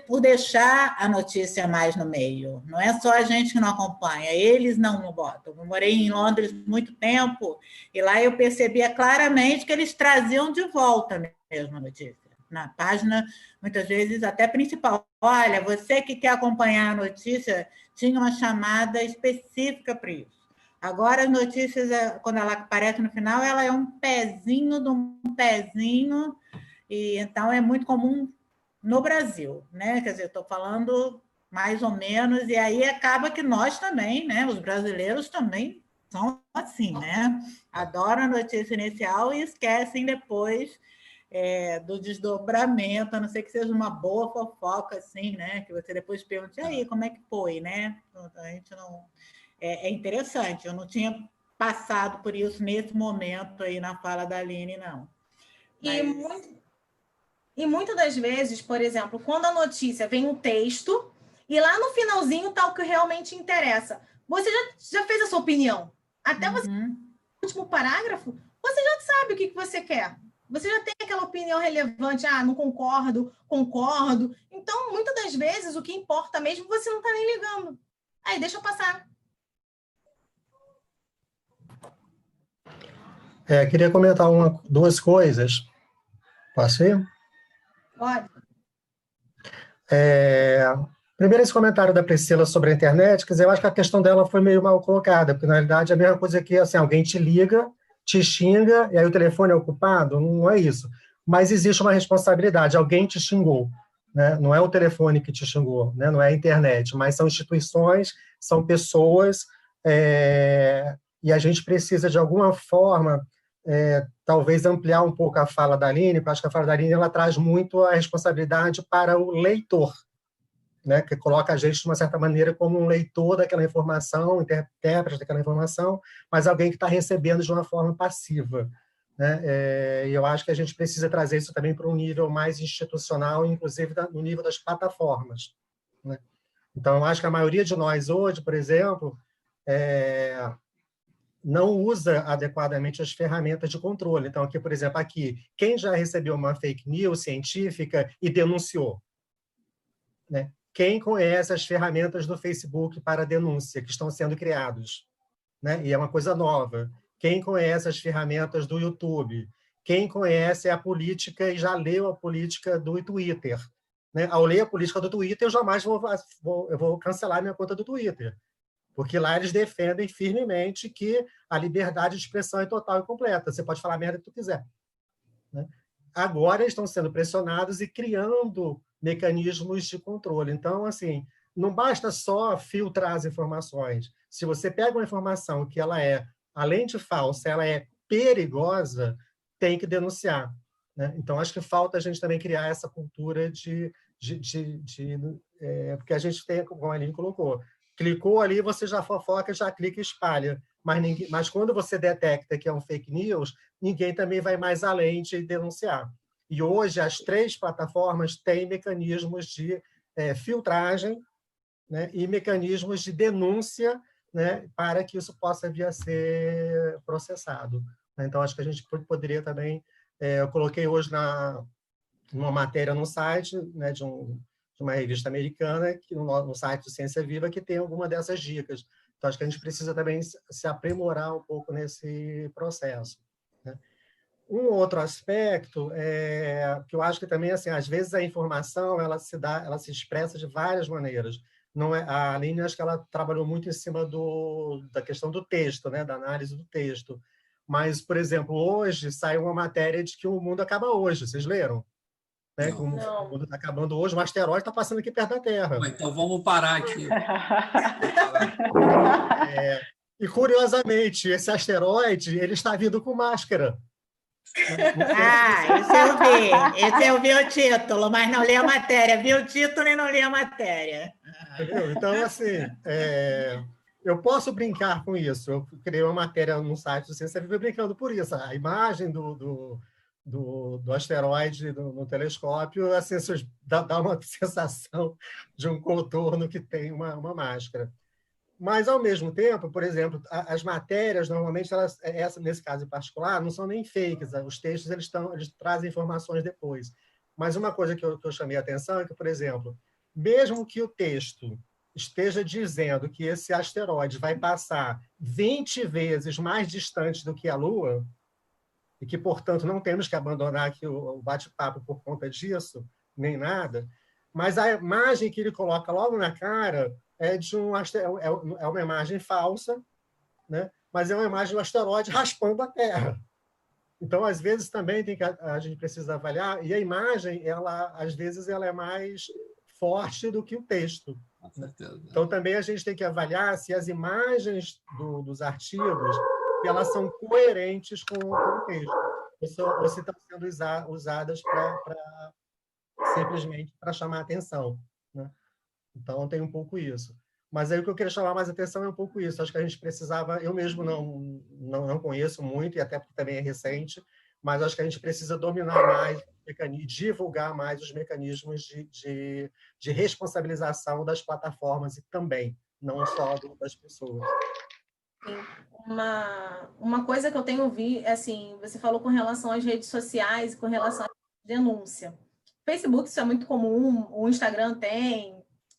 por deixar a notícia mais no meio. Não é só a gente que não acompanha, eles não botam. Eu morei em Londres muito tempo e lá eu percebia claramente que eles traziam de volta mesmo a notícia. na página, muitas vezes até principal. Olha, você que quer acompanhar a notícia, tinha uma chamada específica para isso. Agora, as notícias, quando ela aparece no final, ela é um pezinho de um pezinho, e então é muito comum no Brasil, né? Quer dizer, estou falando mais ou menos, e aí acaba que nós também, né? Os brasileiros também são assim, né? Adoram a notícia inicial e esquecem depois do desdobramento, a não ser que seja uma boa fofoca, assim, né? Que você depois pergunte, e aí, como é que foi, né? A gente não... É interessante, eu não tinha passado por isso nesse momento aí na fala da Aline, não. Mas... E muitas das vezes, por exemplo, quando a notícia vem um texto e lá no finalzinho está o que realmente interessa. Você já fez a sua opinião. Até você, no último parágrafo, você já sabe o que você quer. Você já tem aquela opinião relevante. Ah, não concordo, concordo. Então, muitas das vezes, o que importa mesmo, você não está nem ligando. Aí, deixa eu passar. Queria comentar duas coisas. Posso ir? Pode. Primeiro, esse comentário da Priscila sobre a internet, quer dizer, eu acho que a questão dela foi meio mal colocada, porque, na realidade, é a mesma coisa que assim, alguém te liga, te xinga, e aí o telefone é ocupado, não é isso. Mas existe uma responsabilidade, alguém te xingou, né? Não é o telefone que te xingou, né? Não é a internet, mas são instituições, são pessoas, e a gente precisa, de alguma forma, talvez ampliar um pouco a fala da Aline, porque acho que a fala da Aline ela traz muito a responsabilidade para o leitor, né, que coloca a gente, de uma certa maneira, como um leitor daquela informação, intérprete daquela informação, mas alguém que está recebendo de uma forma passiva, né? E eu acho que a gente precisa trazer isso também para um nível mais institucional, inclusive no nível das plataformas, né? Então, eu acho que a maioria de nós hoje, por exemplo, não usa adequadamente as ferramentas de controle. Então, aqui, por exemplo, quem já recebeu uma fake news científica e denunciou, né? Quem conhece as ferramentas do Facebook para denúncia que estão sendo criados, né? E é uma coisa nova. Quem conhece as ferramentas do YouTube? Quem conhece a política e já leu a política do Twitter, né? Ao ler a política do Twitter, eu jamais vou cancelar minha conta do Twitter, porque lá eles defendem firmemente que a liberdade de expressão é total e completa. Você pode falar a merda que tu quiser, né? Agora eles estão sendo pressionados e criando mecanismos de controle. Então, assim, não basta só filtrar as informações. Se você pega uma informação que ela além de falsa, ela é perigosa, tem que denunciar, né? Então, acho que falta a gente também criar essa cultura porque a gente tem, como a Aline colocou, clicou ali, você já fofoca, já clica e espalha. Mas quando você detecta que é um fake news, ninguém também vai mais além de denunciar. E hoje as 3 plataformas têm mecanismos de filtragem, né, e mecanismos de denúncia, né, para que isso possa vir a ser processado. Então, acho que a gente poderia também... eu coloquei hoje numa matéria no site, né, de uma revista americana, no site do Ciência Viva, que tem alguma dessas dicas. Então, acho que a gente precisa também se aprimorar um pouco nesse processo, né? Um outro aspecto que eu acho que também, assim, às vezes a informação ela se expressa de várias maneiras. Não a Aline, acho que ela trabalhou muito em cima da questão do texto, né, da análise do texto. Mas, por exemplo, hoje saiu uma matéria de que o mundo acaba hoje. Vocês leram? Né? Que o mundo está acabando hoje, um asteroide está passando aqui perto da Terra. Então vamos parar aqui. E, curiosamente, esse asteroide ele está vindo com máscara. Esse eu vi o título, mas não li a matéria. Vi o título e não li a matéria. Entendeu? Então, assim, eu posso brincar com isso. Eu criei uma matéria no site do Ciência Viva brincando por isso. A imagem do asteroide no telescópio, assim, dá uma sensação de um contorno que tem uma máscara. Mas, ao mesmo tempo, por exemplo, as matérias, normalmente, nesse caso em particular, não são nem fakes. Os textos eles trazem informações depois. Mas uma coisa que eu chamei a atenção é que, por exemplo, mesmo que o texto esteja dizendo que esse asteroide vai passar 20 vezes mais distante do que a Lua, e que, portanto, não temos que abandonar aqui o bate-papo por conta disso, nem nada, mas a imagem que ele coloca logo na cara é uma imagem falsa, né? Mas é uma imagem do asteroide raspando a Terra. Então, às vezes, também a gente precisa avaliar, e a imagem, às vezes, ela é mais forte do que o texto. Com certeza. Então, também a gente tem que avaliar se as imagens dos artigos elas são coerentes com o texto, ou se estão sendo usadas simplesmente para chamar atenção, né? Então, tem um pouco isso. Mas aí o que eu queria chamar mais atenção é um pouco isso. Acho que a gente precisava, eu mesmo não conheço muito, e até porque também é recente, mas acho que a gente precisa dominar mais, divulgar mais os mecanismos de responsabilização das plataformas e também, não só das pessoas. Sim. Uma coisa que eu tenho ouvido, assim, você falou com relação às redes sociais e com relação à denúncia. Facebook, isso é muito comum, o Instagram tem,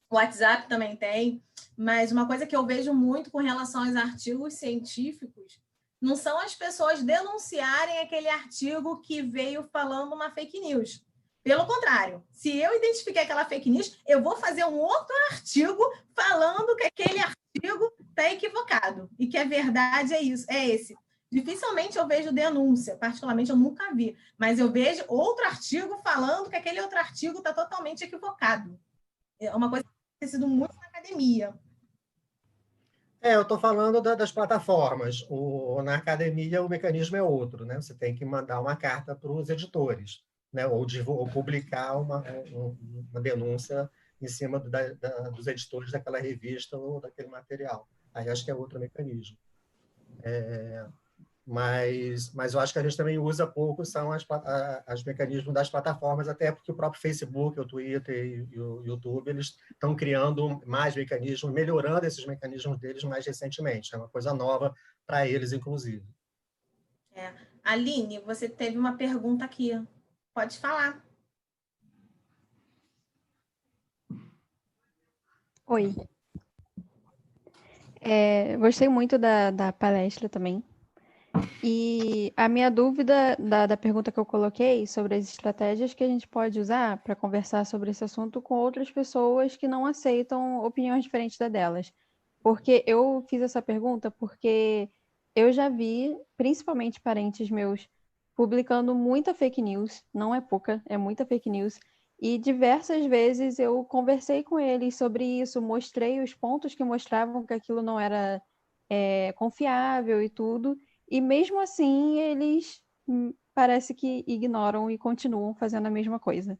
o WhatsApp também tem, mas uma coisa que eu vejo muito com relação aos artigos científicos não são as pessoas denunciarem aquele artigo que veio falando uma fake news. Pelo contrário, se eu identifiquei aquela fake news, eu vou fazer um outro artigo falando que aquele artigo está equivocado e que a verdade é esse. Dificilmente eu vejo denúncia, particularmente eu nunca vi, mas eu vejo outro artigo falando que aquele outro artigo está totalmente equivocado. É uma coisa que tem sido muito na academia. Eu estou falando das plataformas. Na academia, o mecanismo é outro, né? Você tem que mandar uma carta para os editores, né? Ou publicar uma denúncia em cima dos editores daquela revista ou daquele material. Aí acho que é outro mecanismo. Mas eu acho que a gente também usa pouco são os mecanismos das plataformas, até porque o próprio Facebook, o Twitter e o YouTube, eles estão criando mais mecanismos, melhorando esses mecanismos deles mais recentemente. É uma coisa nova para eles, inclusive. Aline, você teve uma pergunta aqui. Pode falar. Oi. Gostei muito da palestra também. E a minha dúvida da pergunta que eu coloquei sobre as estratégias que a gente pode usar para conversar sobre esse assunto com outras pessoas que não aceitam opiniões diferentes da delas. Porque eu fiz essa pergunta porque eu já vi, principalmente parentes meus, publicando muita fake news, não é pouca, é muita fake news, e diversas vezes eu conversei com eles sobre isso, mostrei os pontos que mostravam que aquilo não era confiável e tudo, e mesmo assim eles parece que ignoram e continuam fazendo a mesma coisa.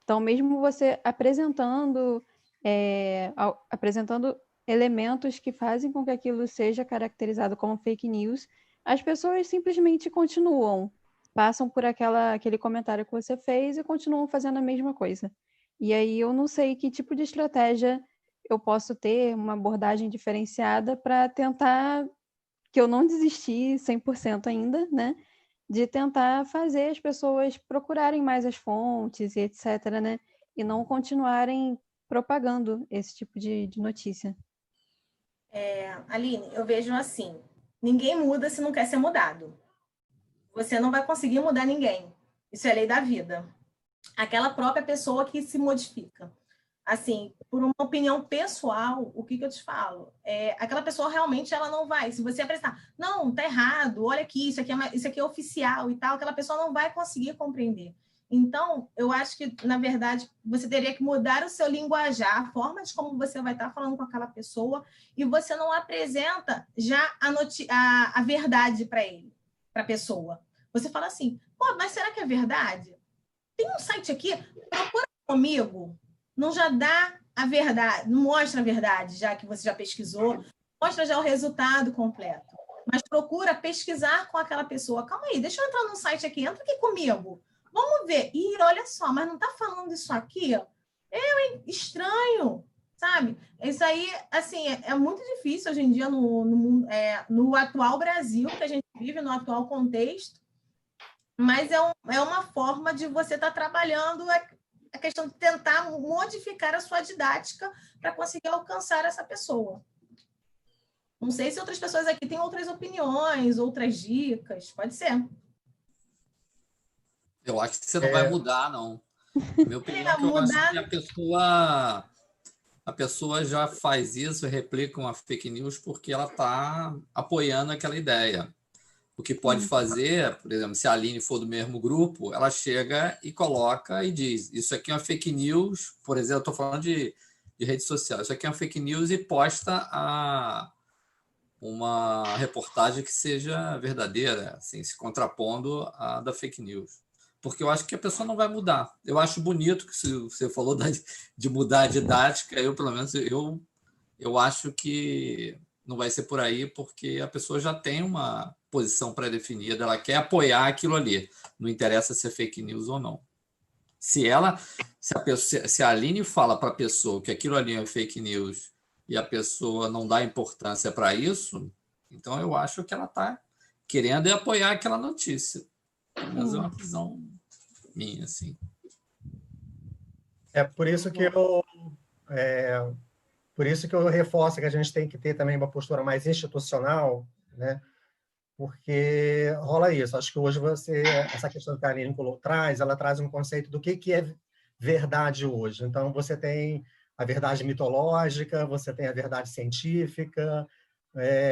Então, mesmo você apresentando elementos que fazem com que aquilo seja caracterizado como fake news, as pessoas simplesmente continuam, passam por aquele comentário que você fez e continuam fazendo a mesma coisa. E aí eu não sei que tipo de estratégia eu posso ter, uma abordagem diferenciada para tentar, que eu não desisti 100% ainda, né? De tentar fazer as pessoas procurarem mais as fontes e etc., né? E não continuarem propagando esse tipo de notícia. Aline, eu vejo assim, ninguém muda se não quer ser mudado. Você não vai conseguir mudar ninguém. Isso é lei da vida. Aquela própria pessoa que se modifica. Assim, por uma opinião pessoal, o que eu te falo? Aquela pessoa realmente ela não vai. Se você apresentar, não, tá errado, olha aqui, isso aqui é oficial e tal, aquela pessoa não vai conseguir compreender. Então, eu acho que, na verdade, você teria que mudar o seu linguajar, a forma de como você vai estar falando com aquela pessoa, e você não apresenta já a verdade para ele, para a pessoa. Você fala assim, pô, mas será que é verdade? Tem um site aqui, procura comigo, não já dá a verdade, não mostra a verdade, já que você já pesquisou, mostra já o resultado completo. Mas procura pesquisar com aquela pessoa. Calma aí, deixa eu entrar no site aqui, entra aqui comigo. Vamos ver. Ih, olha só, mas não está falando isso aqui? Estranho, sabe? Isso aí, assim, é muito difícil hoje em dia no atual Brasil, que a gente vive, no atual contexto, mas é uma forma de você estar trabalhando a questão de tentar modificar a sua didática para conseguir alcançar essa pessoa. Não sei se outras pessoas aqui têm outras opiniões, outras dicas, pode ser. Eu acho que você não vai mudar, não. Minha opinião é que eu acho que a pessoa já faz isso, replica uma fake news porque ela está apoiando aquela ideia. O que pode fazer, por exemplo, se a Aline for do mesmo grupo, ela chega e coloca e diz, isso aqui é uma fake news, por exemplo, eu estou falando de rede social, isso aqui é uma fake news e posta uma reportagem que seja verdadeira, assim, se contrapondo à da fake news. Porque eu acho que a pessoa não vai mudar. Eu acho bonito que você falou de mudar a didática, pelo menos, eu acho que não vai ser por aí, porque a pessoa já tem uma posição pré-definida, ela quer apoiar aquilo ali. Não interessa se é fake news ou não. Se a Aline fala para a pessoa que aquilo ali é fake news e a pessoa não dá importância para isso, então eu acho que ela está querendo apoiar aquela notícia. Mas é uma visão minha, assim. Por isso que eu reforço que a gente tem que ter também uma postura mais institucional, né? Porque rola isso. Acho que hoje essa questão que a Aline traz, ela traz um conceito do que é verdade hoje. Então, você tem a verdade mitológica, você tem a verdade científica,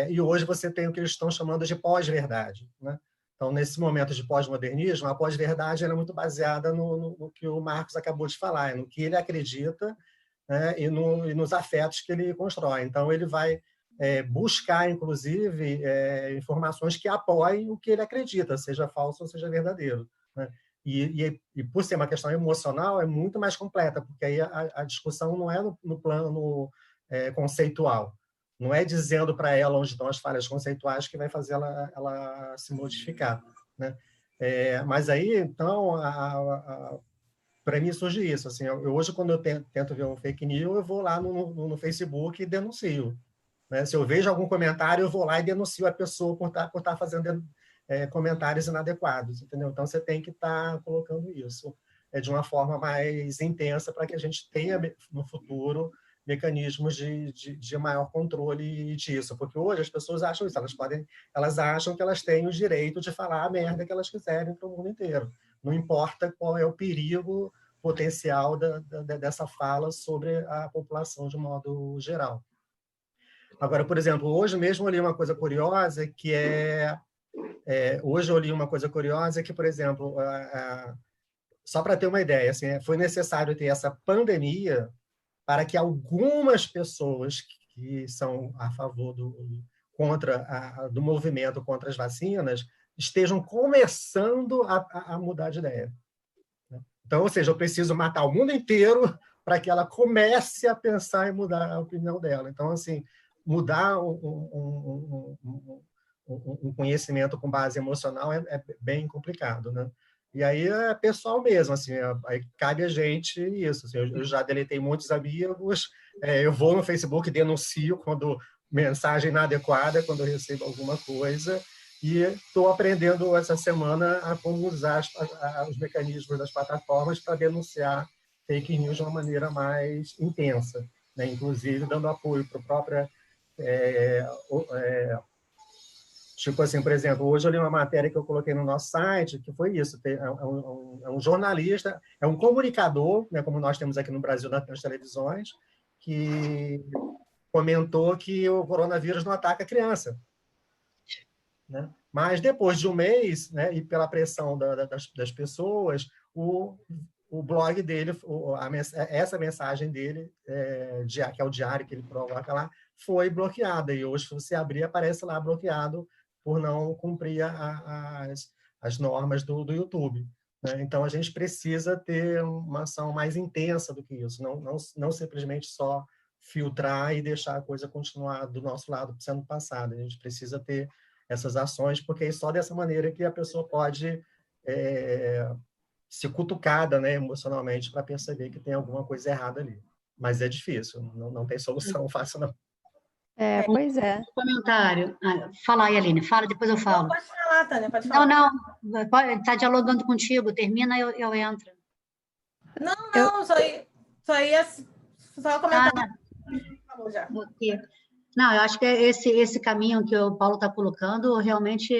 e hoje você tem o que eles estão chamando de pós-verdade, né? Então, nesse momento de pós-modernismo, a pós-verdade é muito baseada no que o Marcos acabou de falar, no que ele acredita, né, e nos afetos que ele constrói. Então, ele vai buscar, inclusive, informações que apoiem o que ele acredita, seja falso ou seja verdadeiro, né? E por ser uma questão emocional, é muito mais completa, porque aí a discussão não é no plano conceitual. Não é dizendo para ela onde estão as falhas conceituais que vai fazer ela se modificar, né? Mas aí, então, para mim surge isso. Assim, hoje, quando eu tento ver um fake news, eu vou lá no Facebook e denuncio, né? Se eu vejo algum comentário, eu vou lá e denuncio a pessoa por estar fazendo comentários inadequados, entendeu? Então, você tem que estar colocando isso de uma forma mais intensa para que a gente tenha, no futuro, mecanismos de maior controle disso, porque hoje as pessoas acham isso, elas acham que elas têm o direito de falar a merda que elas quiserem para o mundo inteiro. Não importa qual é o perigo potencial dessa fala sobre a população de modo geral. Agora, por exemplo, hoje mesmo eu li uma coisa curiosa que, por exemplo, só para ter uma ideia, assim, foi necessário ter essa pandemia para que algumas pessoas que são a favor do movimento contra as vacinas estejam começando a mudar de ideia. Então, ou seja, eu preciso matar o mundo inteiro para que ela comece a pensar em mudar a opinião dela. Então, assim, mudar um conhecimento com base emocional é bem complicado, né? E aí é pessoal mesmo, assim, aí cabe a gente isso. Assim, eu já deletei muitos amigos, eu vou no Facebook e denuncio quando mensagem inadequada, quando eu recebo alguma coisa, e estou aprendendo essa semana a como usar os mecanismos das plataformas para denunciar fake news de uma maneira mais intensa, né? Inclusive dando apoio para a própria... Tipo assim, por exemplo, hoje eu li uma matéria que eu coloquei no nosso site, que foi isso, é um jornalista, é um comunicador, né, como nós temos aqui no Brasil nas televisões, que comentou que o coronavírus não ataca a criança, né? Mas depois de um mês, né, e pela pressão das pessoas, o blog dele, essa mensagem dele, que é o diário que ele coloca lá, foi bloqueada. E hoje, se você abrir, aparece lá bloqueado por não cumprir as normas do YouTube, né? Então, a gente precisa ter uma ação mais intensa do que isso, não simplesmente só filtrar e deixar a coisa continuar do nosso lado sendo passada. A gente precisa ter essas ações, porque é só dessa maneira que a pessoa pode ser cutucada, né, emocionalmente, para perceber que tem alguma coisa errada ali. Mas é difícil, não tem solução fácil, não. Pois é. Comentário. Fala aí, Aline. Fala, depois eu falo. Não, pode falar, Tânia, pode falar. Não. Está dialogando contigo. Termina, eu entro. Não, só ia comentar. Já. Não, eu acho que esse caminho que o Paulo está colocando realmente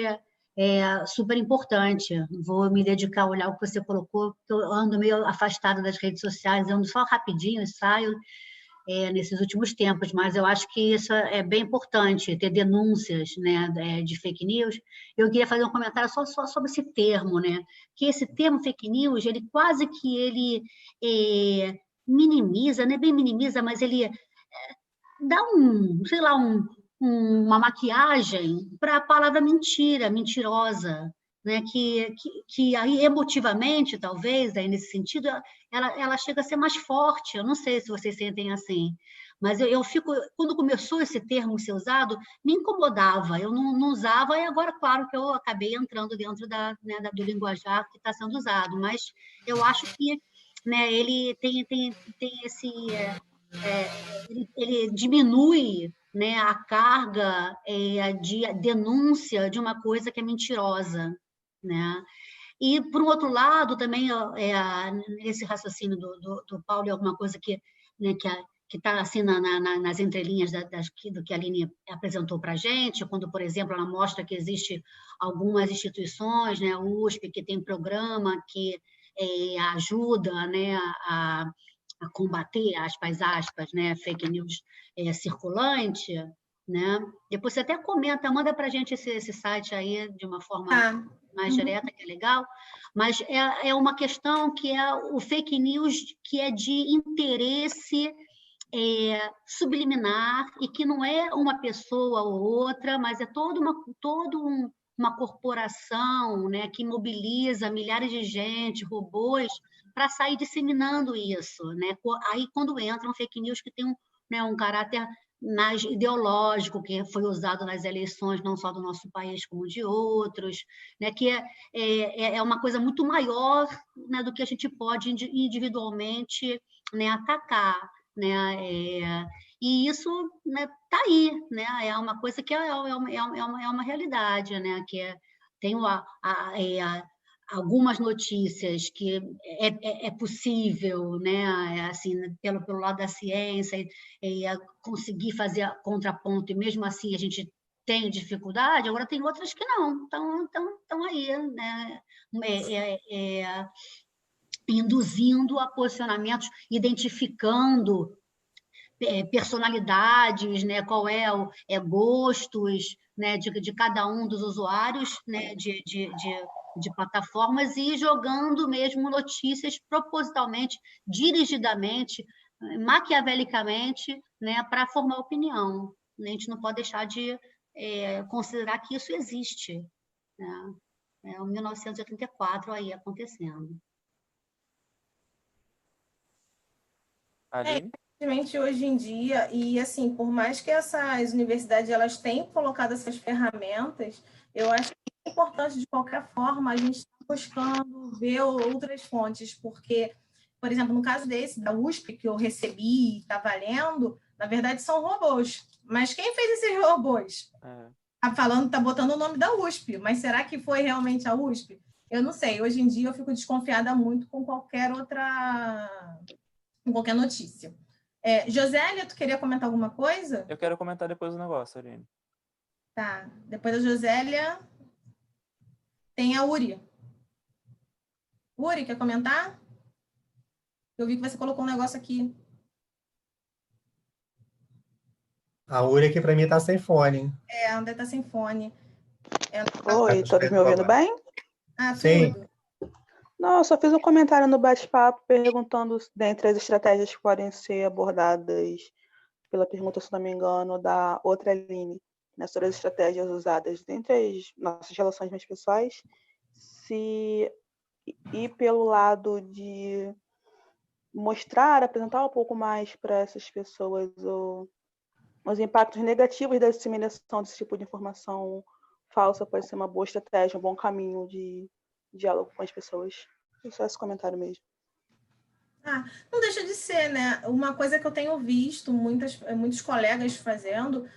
é super importante. Vou me dedicar a olhar o que você colocou, porque eu ando meio afastada das redes sociais, ando só rapidinho e saio nesses últimos tempos, mas eu acho que isso é bem importante, ter denúncias, né, de fake news. Eu queria fazer um comentário só sobre esse termo, né, que esse termo fake news, ele quase que minimiza, não é bem minimiza, mas ele dá sei lá, uma maquiagem para a palavra mentira, mentirosa, né? Que aí emotivamente, talvez, aí nesse sentido, ela chega a ser mais forte. Eu não sei se vocês sentem assim, mas eu fico, quando começou esse termo ser usado, me incomodava. Eu não usava, e agora, claro, que eu acabei entrando dentro do linguajar que está sendo usado, mas eu acho que, né, ele tem esse... ele diminui, né, a carga de denúncia de uma coisa que é mentirosa, né? E, por um outro lado, também, esse raciocínio do Paulo é alguma coisa que está assim nas entrelinhas do que a Aline apresentou para a gente, quando, por exemplo, ela mostra que existe algumas instituições, né, o USP, que tem programa que ajuda, né, a combater, aspas, né, fake news circulante, né? Depois você até comenta, manda para a gente esse site aí de uma forma mais direta, que é legal, mas é uma questão que é o fake news que é de interesse subliminar e que não é uma pessoa ou outra, mas é toda uma corporação, né, que mobiliza milhares de gente, robôs, para sair disseminando isso, né? Aí, quando entram fake news que tem um caráter mais ideológico, que foi usado nas eleições, não só do nosso país, como de outros, né? Que é uma coisa muito maior, né, do que a gente pode individualmente, né, atacar, né? E isso, né, tá aí, né? É uma coisa que é uma realidade, né? Que tem algumas notícias que é possível, né, assim, pelo lado da ciência, conseguir fazer contraponto, e mesmo assim a gente tem dificuldade, agora tem outras que não, estão aí, né, induzindo a posicionamentos, identificando personalidades, né, qual gostos, né, de cada um dos usuários, né, de plataformas, e jogando mesmo notícias propositalmente, dirigidamente, maquiavelicamente, né, para formar opinião. A gente não pode deixar de considerar que isso existe, né? É o 1984 aí acontecendo. Aline? Hoje em dia, e assim, por mais que essas universidades elas tenham colocado essas ferramentas, eu acho que é importante, de qualquer forma, a gente estar buscando ver outras fontes, porque, por exemplo, no caso desse, da USP, que eu recebi e está valendo, na verdade são robôs. Mas quem fez esses robôs? Está botando o nome da USP, mas será que foi realmente a USP? Eu não sei, hoje em dia eu fico desconfiada muito com qualquer notícia. Josélia, tu queria comentar alguma coisa? Eu quero comentar depois do negócio, Aline. Tá. Depois da Josélia, tem a Uri. Uri, quer comentar? Eu vi que você colocou um negócio aqui. A Uri aqui para mim está sem fone. A André está sem fone. Oi, todos me ouvindo bem? Sim. Tudo. Não, eu só fiz um comentário no bate-papo perguntando dentre as estratégias que podem ser abordadas pela pergunta, se não me engano, da outra Aline, né, sobre as estratégias usadas dentre as nossas relações mais pessoais, se ir pelo lado de mostrar, apresentar um pouco mais para essas pessoas os impactos negativos da disseminação desse tipo de informação falsa pode ser uma boa estratégia, um bom caminho de diálogo com as pessoas. É só esse comentário mesmo. Não deixa de ser, né? Uma coisa que eu tenho visto muitos colegas fazendo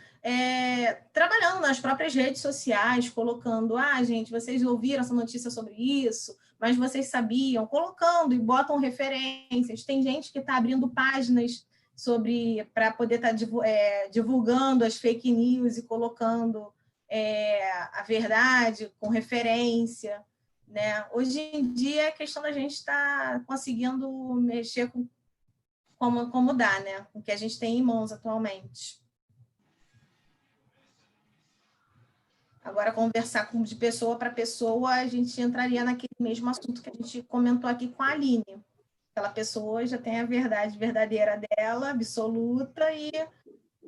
trabalhando nas próprias redes sociais, colocando, gente, vocês ouviram essa notícia sobre isso, mas vocês sabiam, colocando e botam referências. Tem gente que está abrindo páginas para poder estar divulgando as fake news e colocando a verdade com referência, né? Hoje em dia é questão da gente estar conseguindo mexer com como dá, né? Com o que a gente tem em mãos atualmente. Agora, conversar de pessoa para pessoa, a gente entraria naquele mesmo assunto que a gente comentou aqui com a Aline. Aquela pessoa já tem a verdade verdadeira dela, absoluta, e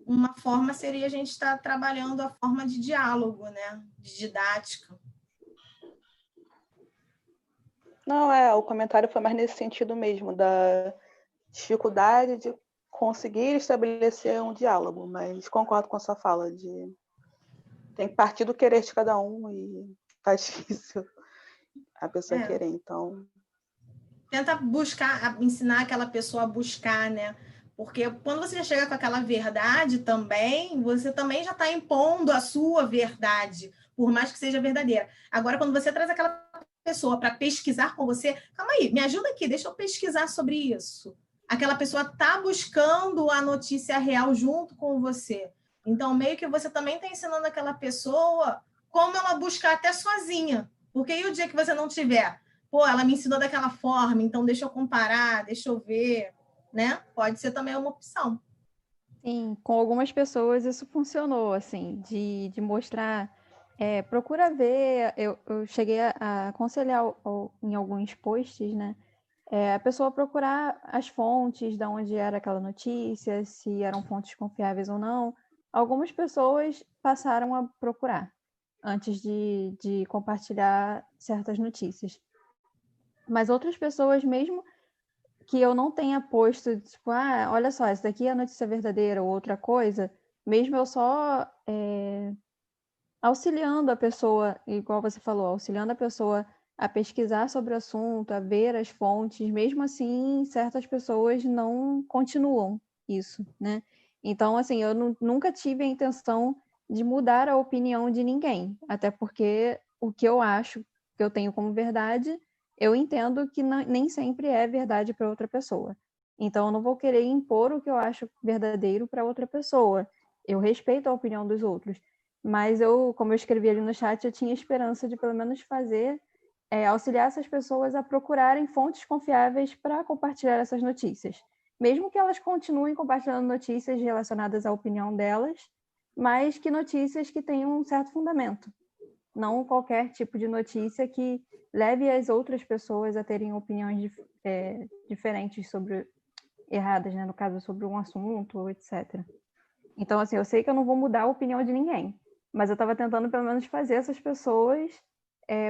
uma forma seria a gente estar trabalhando a forma de diálogo, né? De didática. Não, o comentário foi mais nesse sentido mesmo, da dificuldade de conseguir estabelecer um diálogo, mas concordo com a sua fala de tem que partir do querer de cada um e tá difícil a pessoa querer, então... Tenta buscar, ensinar aquela pessoa a buscar, né? Porque quando você já chega com aquela verdade também, você também já está impondo a sua verdade, por mais que seja verdadeira. Agora, quando você traz aquela pessoa para pesquisar com você, calma aí, me ajuda aqui, deixa eu pesquisar sobre isso. Aquela pessoa está buscando a notícia real junto com você. Então, meio que você também está ensinando aquela pessoa como ela buscar até sozinha. Porque aí o dia que você não tiver, ela me ensinou daquela forma, então deixa eu comparar, deixa eu ver, né? Pode ser também uma opção. Sim, com algumas pessoas isso funcionou, assim, de mostrar... procura ver, eu cheguei a aconselhar em alguns posts, né? A pessoa procurar as fontes de onde era aquela notícia, se eram fontes confiáveis ou não. Algumas pessoas passaram a procurar antes de compartilhar certas notícias. Mas outras pessoas, mesmo que eu não tenha posto, tipo, olha só, essa daqui é a notícia verdadeira ou outra coisa, mesmo eu só auxiliando a pessoa, igual você falou, auxiliando a pessoa a pesquisar sobre o assunto, a ver as fontes, mesmo assim, certas pessoas não continuam isso, né? Então, assim, eu nunca tive a intenção de mudar a opinião de ninguém, até porque o que eu acho que eu tenho como verdade, eu entendo que nem sempre é verdade para outra pessoa. Então, eu não vou querer impor o que eu acho verdadeiro para outra pessoa. Eu respeito a opinião dos outros. Mas como eu escrevi ali no chat, eu tinha esperança de pelo menos auxiliar essas pessoas a procurarem fontes confiáveis para compartilhar essas notícias. Mesmo que elas continuem compartilhando notícias relacionadas à opinião delas, mas que notícias que tenham um certo fundamento. Não qualquer tipo de notícia que leve as outras pessoas a terem opiniões diferentes erradas, né? No caso, sobre um assunto, etc. Então, assim, eu sei que eu não vou mudar a opinião de ninguém, mas eu estava tentando, pelo menos, fazer essas pessoas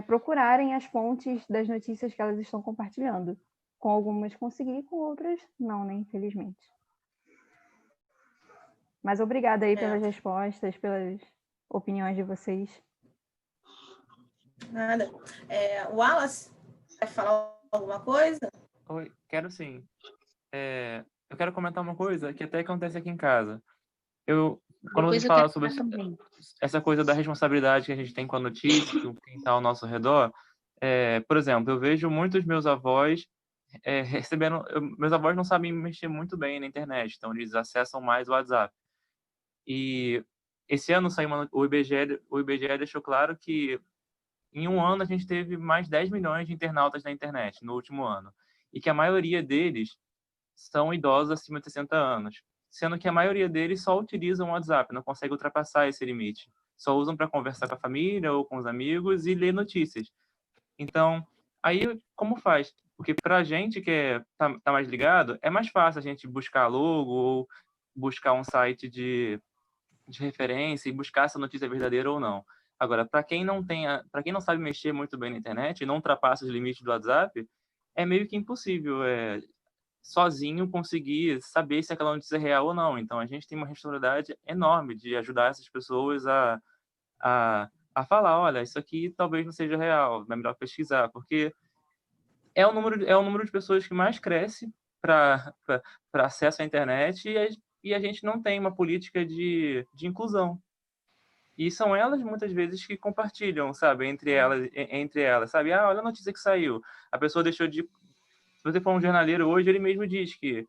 procurarem as fontes das notícias que elas estão compartilhando. Com algumas consegui, com outras não, né? Infelizmente. Mas obrigada aí pelas respostas, pelas opiniões de vocês. Nada. Wallace, quer falar alguma coisa? Oi, quero sim. Eu quero comentar uma coisa que até acontece aqui em casa. Quando a gente fala sobre essa coisa da responsabilidade que a gente tem com a notícia, com quem está ao nosso redor, por exemplo, eu vejo muitos meus avós recebendo... meus avós não sabem mexer muito bem na internet, então eles acessam mais o WhatsApp. E esse ano saiu o IBGE deixou claro que em um ano a gente teve mais de 10 milhões de internautas na internet, no último ano. E que a maioria deles são idosos acima de 60 anos. Sendo que a maioria deles só utilizam o WhatsApp, não consegue ultrapassar esse limite. Só usam para conversar com a família ou com os amigos e ler notícias. Então, aí como faz? Porque para a gente que tá mais ligado, é mais fácil a gente buscar logo ou buscar um site de referência e buscar essa notícia verdadeira ou não. Agora, para quem não sabe mexer muito bem na internet e não ultrapassa os limites do WhatsApp, é meio que impossível sozinho conseguir saber se aquela notícia é real ou não. Então, a gente tem uma responsabilidade enorme de ajudar essas pessoas a falar, olha, isso aqui talvez não seja real, é melhor pesquisar, porque é o número de pessoas que mais cresce para acesso à internet e a gente não tem uma política de inclusão. E são elas, muitas vezes, que compartilham, sabe, entre elas, sabe? Olha a notícia que saiu. A pessoa deixou de... Se você for um jornaleiro hoje, ele mesmo diz que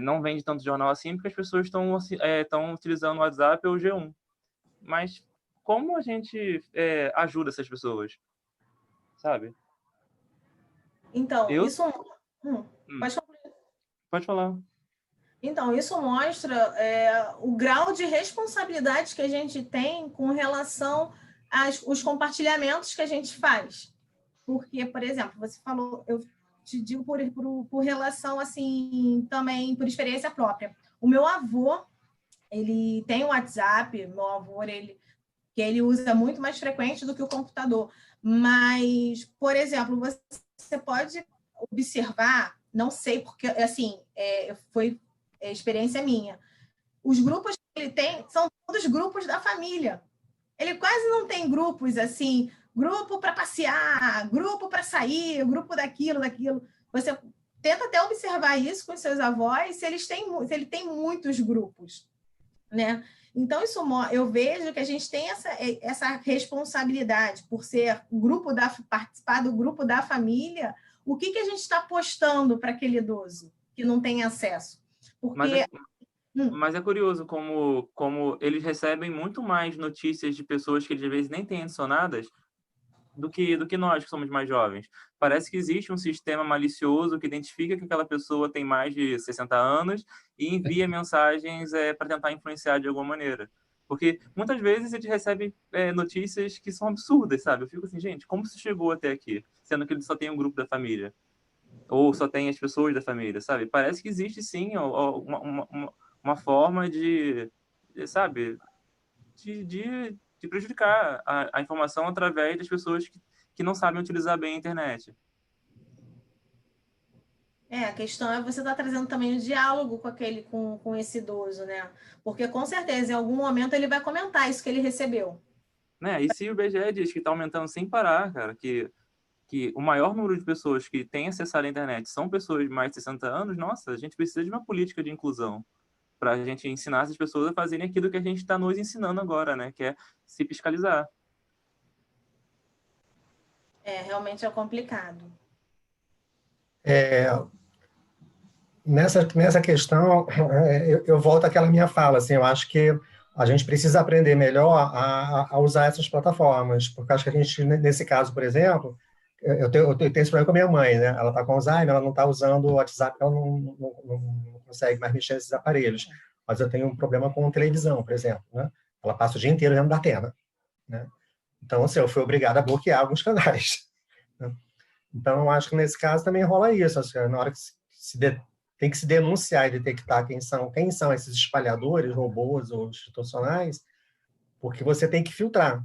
não vende tanto jornal assim porque as pessoas estão utilizando o WhatsApp ou o G1. Mas como a gente ajuda essas pessoas, sabe? Então, isso... Pode falar. Então, isso mostra o grau de responsabilidade que a gente tem com relação aos compartilhamentos que a gente faz. Porque, por exemplo, você falou, eu te digo por relação, assim, também por experiência própria. O meu avô, ele tem o WhatsApp, meu avô, que ele usa muito mais frequente do que o computador. Mas, por exemplo, você pode observar, não sei, porque, assim, foi experiência minha, os grupos que ele tem são todos grupos da família. Ele quase não tem grupos, assim, grupo para passear, grupo para sair, grupo daquilo. Você tenta até observar isso com seus avós, se ele tem muitos grupos, né? Então, eu vejo que a gente tem essa responsabilidade por ser participar do grupo da família. O que a gente está postando para aquele idoso que não tem acesso? Porque... Mas é curioso como eles recebem muito mais notícias de pessoas que eles, às vezes, nem têm adicionadas do que nós, que somos mais jovens. Parece que existe um sistema malicioso que identifica que aquela pessoa tem mais de 60 anos e envia mensagens para tentar influenciar de alguma maneira. Porque muitas vezes eles recebem notícias que são absurdas, sabe? Eu fico assim, gente, como você chegou até aqui? Sendo que ele só tem um grupo da família. Ou só tem as pessoas da família, sabe? Parece que existe, sim, uma forma sabe, de prejudicar a informação através das pessoas que não sabem utilizar bem a internet. A questão é você estar trazendo também o diálogo com esse idoso, né? Porque, com certeza, em algum momento ele vai comentar isso que ele recebeu. Né? E se o IBGE diz que está aumentando sem parar, cara, que o maior número de pessoas que têm acessado a internet são pessoas de mais de 60 anos, nossa, a gente precisa de uma política de inclusão para a gente ensinar essas pessoas a fazerem aquilo que a gente está nos ensinando agora, né? Que é se fiscalizar. Realmente é complicado. Nessa questão, eu volto àquela minha fala, assim, eu acho que a gente precisa aprender melhor a usar essas plataformas, porque acho que a gente, nesse caso, por exemplo, eu tenho esse problema com a minha mãe, né? Ela está com Alzheimer, ela não está usando o WhatsApp, ela não consegue mais mexer nesses aparelhos. Mas eu tenho um problema com televisão, por exemplo, né? Ela passa o dia inteiro dentro da tela, né? Então, assim, eu fui obrigado a bloquear alguns canais, né? Então, eu acho que nesse caso também rola isso, assim, na hora que tem que se denunciar e detectar quem são esses espalhadores, robôs ou institucionais, porque você tem que filtrar,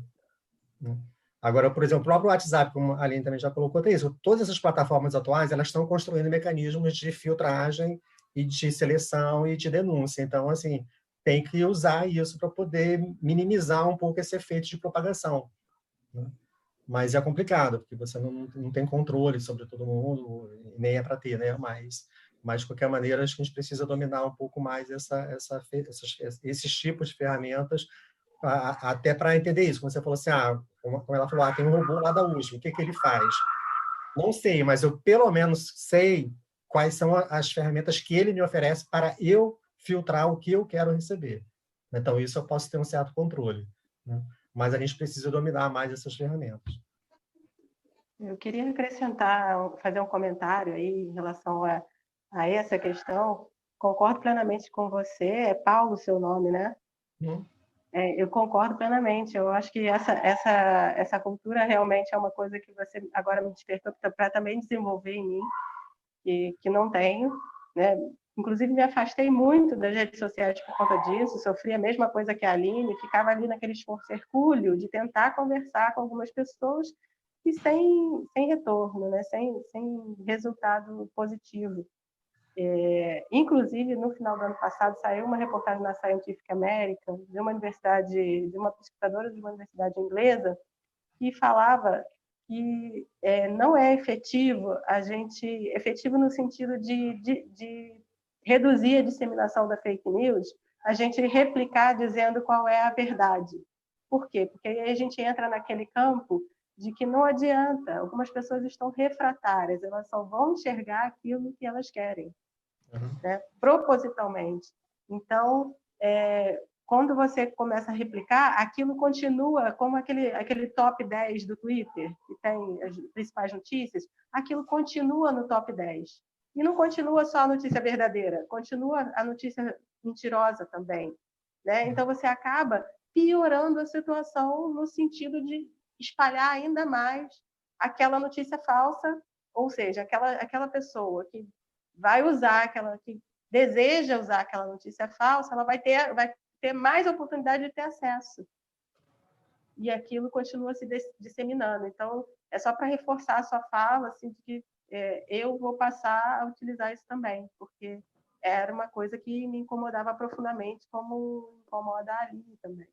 né? Agora, por exemplo, o próprio WhatsApp, como a Aline também já colocou, tem isso. Todas essas plataformas atuais, elas estão construindo mecanismos de filtragem e de seleção e de denúncia. Então, assim, tem que usar isso para poder minimizar um pouco esse efeito de propagação, né? Mas é complicado, porque você não tem controle sobre todo mundo, nem é para ter, né? Mas, de qualquer maneira, acho que a gente precisa dominar um pouco mais esses tipos de ferramentas, até para entender isso. Como você falou assim, como ela falou, tem um robô lá da USP, o que ele faz? Não sei, mas eu pelo menos sei quais são as ferramentas que ele me oferece para eu filtrar o que eu quero receber. Então, isso eu posso ter um certo controle, né? Mas a gente precisa dominar mais essas ferramentas. Eu queria acrescentar, fazer um comentário aí em relação a essa questão. Concordo plenamente com você. É Paulo o seu nome, né? Eu concordo plenamente. Eu acho que essa cultura realmente é uma coisa que você agora me despertou para também desenvolver em mim, que não tenho, né? Inclusive, me afastei muito das redes sociais por conta disso, sofri a mesma coisa que a Aline, ficava ali naquele esforço hercúleo de tentar conversar com algumas pessoas e sem retorno, né? sem resultado positivo. Inclusive, no final do ano passado, saiu uma reportagem na Scientific American de uma pesquisadora de uma universidade inglesa, que falava que não é efetivo no sentido de reduzir a disseminação da fake news, a gente replicar dizendo qual é a verdade. Por quê? Porque aí a gente entra naquele campo de que não adianta, algumas pessoas estão refratárias, elas só vão enxergar aquilo que elas querem, né? Propositalmente. Então, quando você começa a replicar, aquilo continua como aquele top 10 do Twitter, que tem as principais notícias, aquilo continua no top 10. E não continua só a notícia verdadeira, continua a notícia mentirosa também, né? Então, você acaba piorando a situação no sentido de espalhar ainda mais aquela notícia falsa, ou seja, aquela pessoa que vai usar, que deseja usar aquela notícia falsa, ela vai ter mais oportunidade de ter acesso. E aquilo continua se disseminando. Então, é só para reforçar a sua fala, assim, de que eu vou passar a utilizar isso também, porque era uma coisa que me incomodava profundamente, como incomoda a Aline também.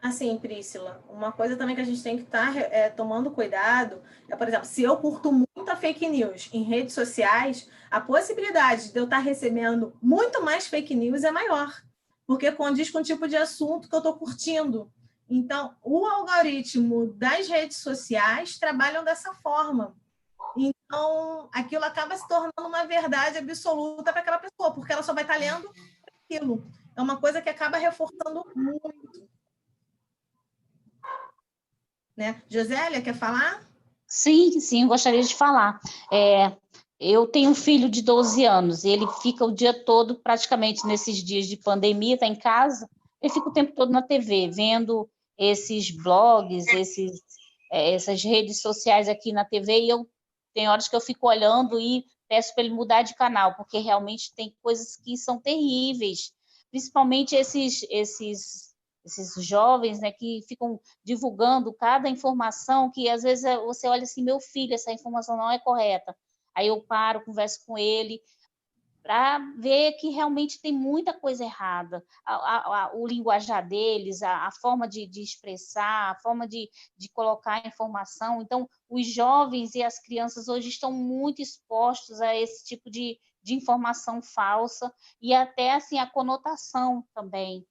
Assim, Priscila, uma coisa também que a gente tem que estar tomando cuidado é, por exemplo, se eu curto muita fake news em redes sociais, a possibilidade de eu estar recebendo muito mais fake news é maior, porque condiz com o tipo de assunto que eu estou curtindo. Então, o algoritmo das redes sociais trabalham dessa forma. Então, aquilo acaba se tornando uma verdade absoluta para aquela pessoa, porque ela só vai estar lendo aquilo. É uma coisa que acaba reforçando muito. Né? Josélia, quer falar? Sim, gostaria de falar. Eu tenho um filho de 12 anos, e ele fica o dia todo, praticamente nesses dias de pandemia, está em casa, ele fica o tempo todo na TV, vendo esses blogs, essas redes sociais aqui na TV, e tem horas que eu fico olhando e peço para ele mudar de canal, porque realmente tem coisas que são terríveis, principalmente esses jovens, né, que ficam divulgando cada informação que às vezes você olha assim, meu filho, essa informação não é correta. Aí eu paro, converso com ele para ver que realmente tem muita coisa errada. O linguajar deles, a forma de expressar, a forma de colocar a informação. Então, os jovens e as crianças hoje estão muito expostos a esse tipo de informação falsa e até assim, a conotação também.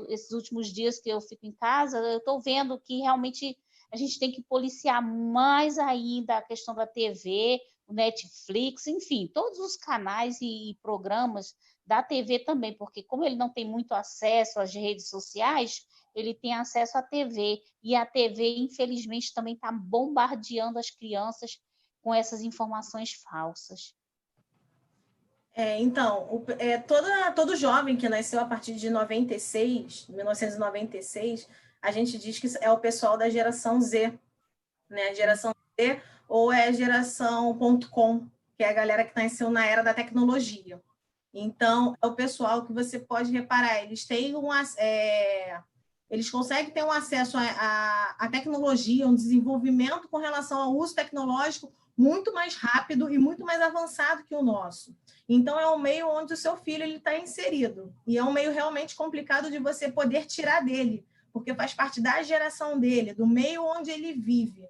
Esses últimos dias que eu fico em casa, eu estou vendo que realmente a gente tem que policiar mais ainda a questão da TV, o Netflix, enfim, todos os canais e programas da TV também, porque como ele não tem muito acesso às redes sociais, ele tem acesso à TV, e a TV, infelizmente, também está bombardeando as crianças com essas informações falsas. Então, todo jovem que nasceu a partir de 1996, a gente diz que é o pessoal da geração Z, né? Geração Z ou é a geração .com, que é a galera que nasceu na era da tecnologia. Então, é o pessoal que você pode reparar, eles conseguem ter um acesso à tecnologia, um desenvolvimento com relação ao uso tecnológico muito mais rápido e muito mais avançado que o nosso. Então, é um meio onde o seu filho está inserido. E é um meio realmente complicado de você poder tirar dele, porque faz parte da geração dele, do meio onde ele vive,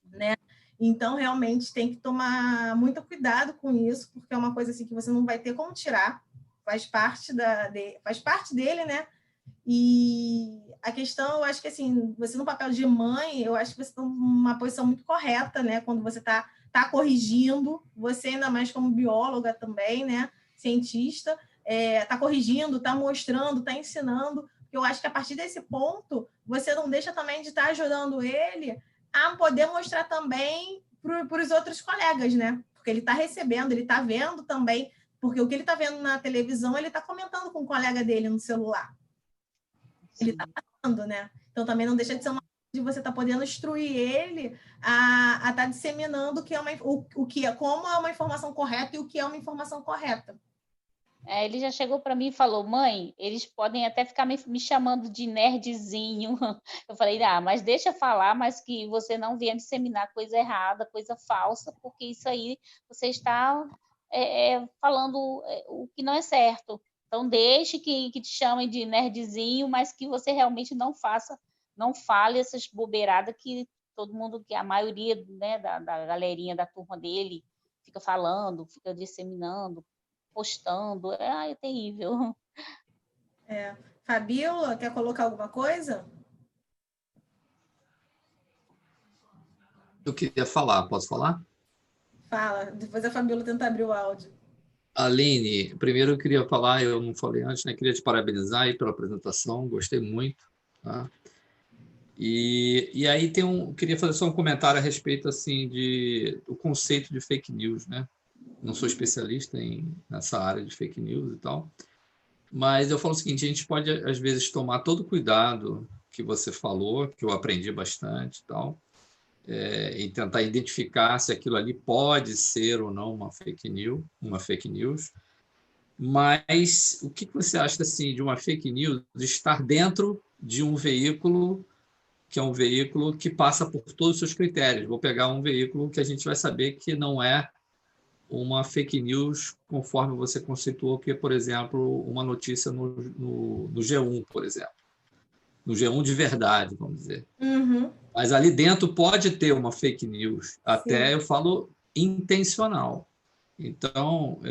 né? Então, realmente, tem que tomar muito cuidado com isso, porque é uma coisa assim que você não vai ter como tirar, faz parte dele, né? E a questão, eu acho que assim, você no papel de mãe, eu acho que você está numa posição muito correta, né? Quando você está corrigindo, você ainda mais como bióloga também, né? Cientista, está corrigindo, está mostrando, está ensinando. Eu acho que a partir desse ponto, você não deixa também de estar ajudando ele a poder mostrar também para os outros colegas, né? Porque ele está recebendo, ele está vendo também, porque o que ele está vendo na televisão, ele está comentando com o colega dele no celular. Ele está passando, né? Então, também não deixa de ser uma coisa de você estar podendo instruir ele a estar disseminando como é uma informação correta e o que é uma informação correta. Ele já chegou para mim e falou, mãe, eles podem até ficar me chamando de nerdzinho. Eu falei, mas deixa falar, mas que você não venha disseminar coisa errada, coisa falsa, porque isso aí você está falando o que não é certo. Então, deixe que te chamem de nerdzinho, mas que você realmente não fale essas bobeiradas que todo mundo, que a maioria, né, da galerinha da turma dele fica falando, fica disseminando, postando. É terrível. Fabíola, quer colocar alguma coisa? Eu queria falar, posso falar? Fala, depois a Fabíola tenta abrir o áudio. Aline, primeiro eu queria falar, eu não falei antes, né? Queria te parabenizar aí pela apresentação, gostei muito. Tá? E aí queria fazer só um comentário a respeito assim do conceito de fake news, né? Não sou especialista nessa área de fake news e tal, mas eu falo o seguinte: a gente pode às vezes tomar todo o cuidado que você falou, que eu aprendi bastante e tal, e tentar identificar se aquilo ali pode ser ou não uma fake news. Mas o que você acha assim de uma fake news estar dentro de um veículo que é um veículo que passa por todos os seus critérios? Vou pegar um veículo que a gente vai saber que não é uma fake news conforme você conceituou, que é, por exemplo, uma notícia no G1, por exemplo. No G1 de verdade, vamos dizer. Uhum. Mas ali dentro pode ter uma fake news, até Sim. eu falo intencional. Então,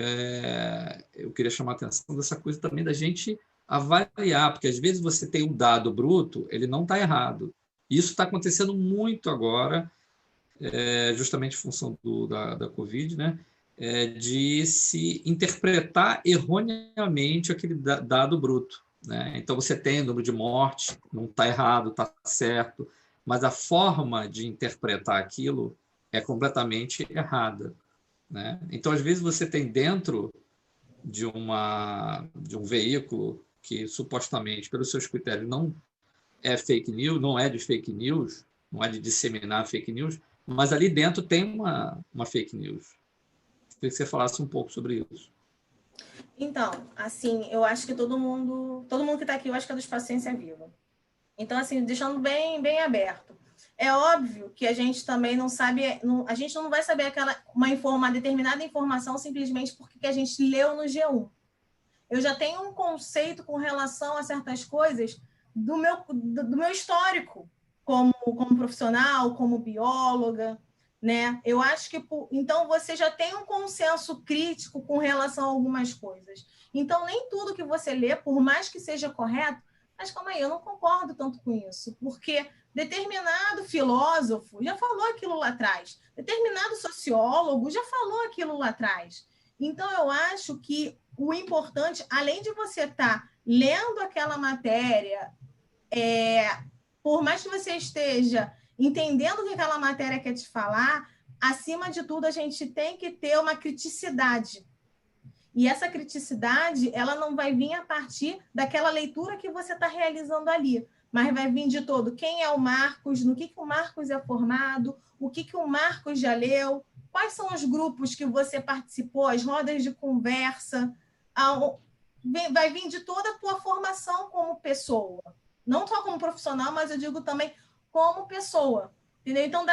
eu queria chamar a atenção dessa coisa também da gente avaliar, porque às vezes você tem um dado bruto, ele não está errado. Isso está acontecendo muito agora, justamente em função da Covid, né? De se interpretar erroneamente aquele dado bruto. Né? Então, você tem o número de mortes, não está errado, está certo, mas a forma de interpretar aquilo é completamente errada. Né? Então, às vezes, você tem dentro de um veículo que, supostamente, pelos seus critérios, não é fake news, não é de fake news, não é de disseminar fake news, mas ali dentro tem uma fake news. Queria que você falasse um pouco sobre isso. Então, assim, eu acho que todo mundo que está aqui, eu acho que é do Espaço Ciência Viva. Então, assim, deixando bem, bem aberto. É óbvio que a gente também não sabe, a gente não vai saber uma determinada informação simplesmente porque a gente leu no G1. Eu já tenho um conceito com relação a certas coisas do meu histórico como profissional, como bióloga, né? Eu acho que então você já tem um consenso crítico com relação a algumas coisas. Então nem tudo que você lê, por mais que seja correto, mas calma aí, eu não concordo tanto com isso, porque determinado filósofo já falou aquilo lá atrás, determinado sociólogo já falou aquilo lá atrás. Então eu acho que o importante, além de você estar lendo aquela matéria, por mais que você esteja entendendo o que aquela matéria quer te falar, acima de tudo, a gente tem que ter uma criticidade. E essa criticidade, ela não vai vir a partir daquela leitura que você está realizando ali, mas vai vir de todo. Quem é o Marcos, no que o Marcos é formado, o que o Marcos já leu, quais são os grupos que você participou, as rodas de conversa. Vai vir de toda a tua formação como pessoa. Não só como profissional, mas eu digo também como pessoa. Entendeu? Então,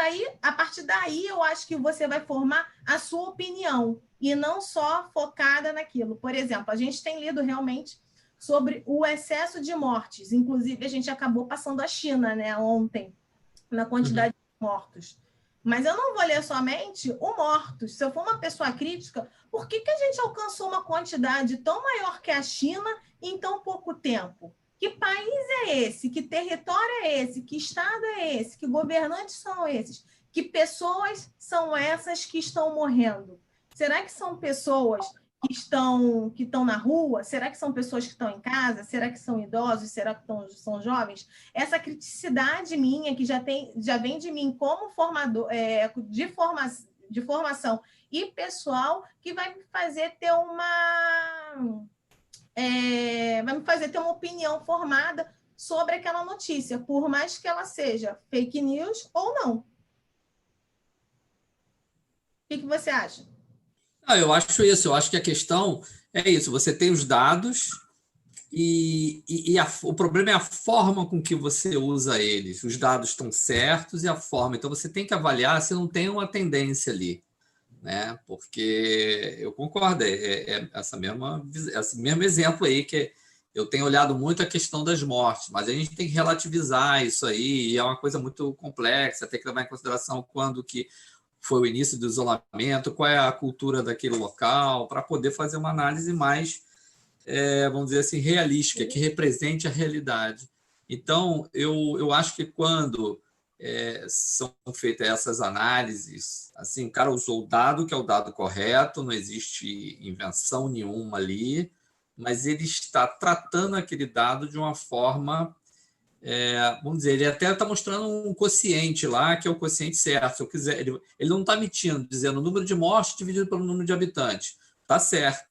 a partir daí, eu acho que você vai formar a sua opinião e não só focada naquilo. Por exemplo, a gente tem lido realmente sobre o excesso de mortes. Inclusive, a gente acabou passando a China, né, ontem, na quantidade de mortos. Mas eu não vou ler somente o mortos. Se eu for uma pessoa crítica, por que a gente alcançou uma quantidade tão maior que a China em tão pouco tempo? Que país é esse? Que território é esse? Que estado é esse? Que governantes são esses? Que pessoas são essas que estão morrendo? Será que são pessoas que estão na rua? Será que são pessoas que estão em casa? Será que são idosos? Será que são jovens? Essa criticidade minha, que já vem de mim como formador, de formação e pessoal, que vai me fazer ter uma opinião formada sobre aquela notícia, por mais que ela seja fake news ou não. O que você acha? Eu acho isso. Eu acho que a questão é isso. Você tem os dados e o problema é a forma com que você usa eles. Os dados estão certos e a forma. Então, você tem que avaliar se não tem uma tendência ali. Né? Porque eu concordo, esse mesmo exemplo aí, que eu tenho olhado muito a questão das mortes, mas a gente tem que relativizar isso aí, e é uma coisa muito complexa, tem que levar em consideração quando que foi o início do isolamento, qual é a cultura daquele local, para poder fazer uma análise mais, vamos dizer assim, realística, que represente a realidade. Então, eu acho que quando são feitas essas análises. Assim, o cara usou o dado, que é o dado correto, não existe invenção nenhuma ali, mas ele está tratando aquele dado de uma forma, vamos dizer, ele até está mostrando um quociente lá, que é o quociente certo. Se eu quiser, ele não está mentindo, dizendo o número de mortes dividido pelo número de habitantes. Está certo.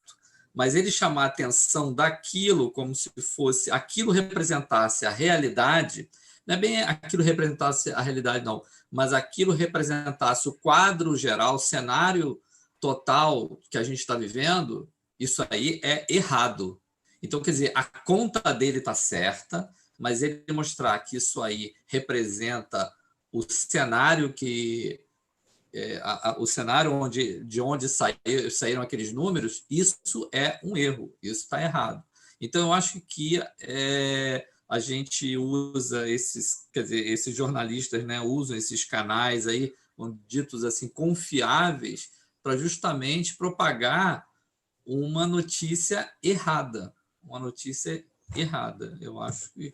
Mas ele chamar a atenção daquilo como se fosse aquilo representasse a realidade, não é bem aquilo representasse a realidade, não, mas aquilo representasse o quadro geral, o cenário total que a gente está vivendo, isso aí é errado. Então, quer dizer, a conta dele está certa, mas ele mostrar que isso aí representa o cenário o cenário de onde saíram aqueles números, isso é um erro, isso está errado. Então, eu acho que a gente usa esses jornalistas, né, usam esses canais aí, ditos assim, confiáveis, para justamente propagar uma notícia errada. Eu acho que...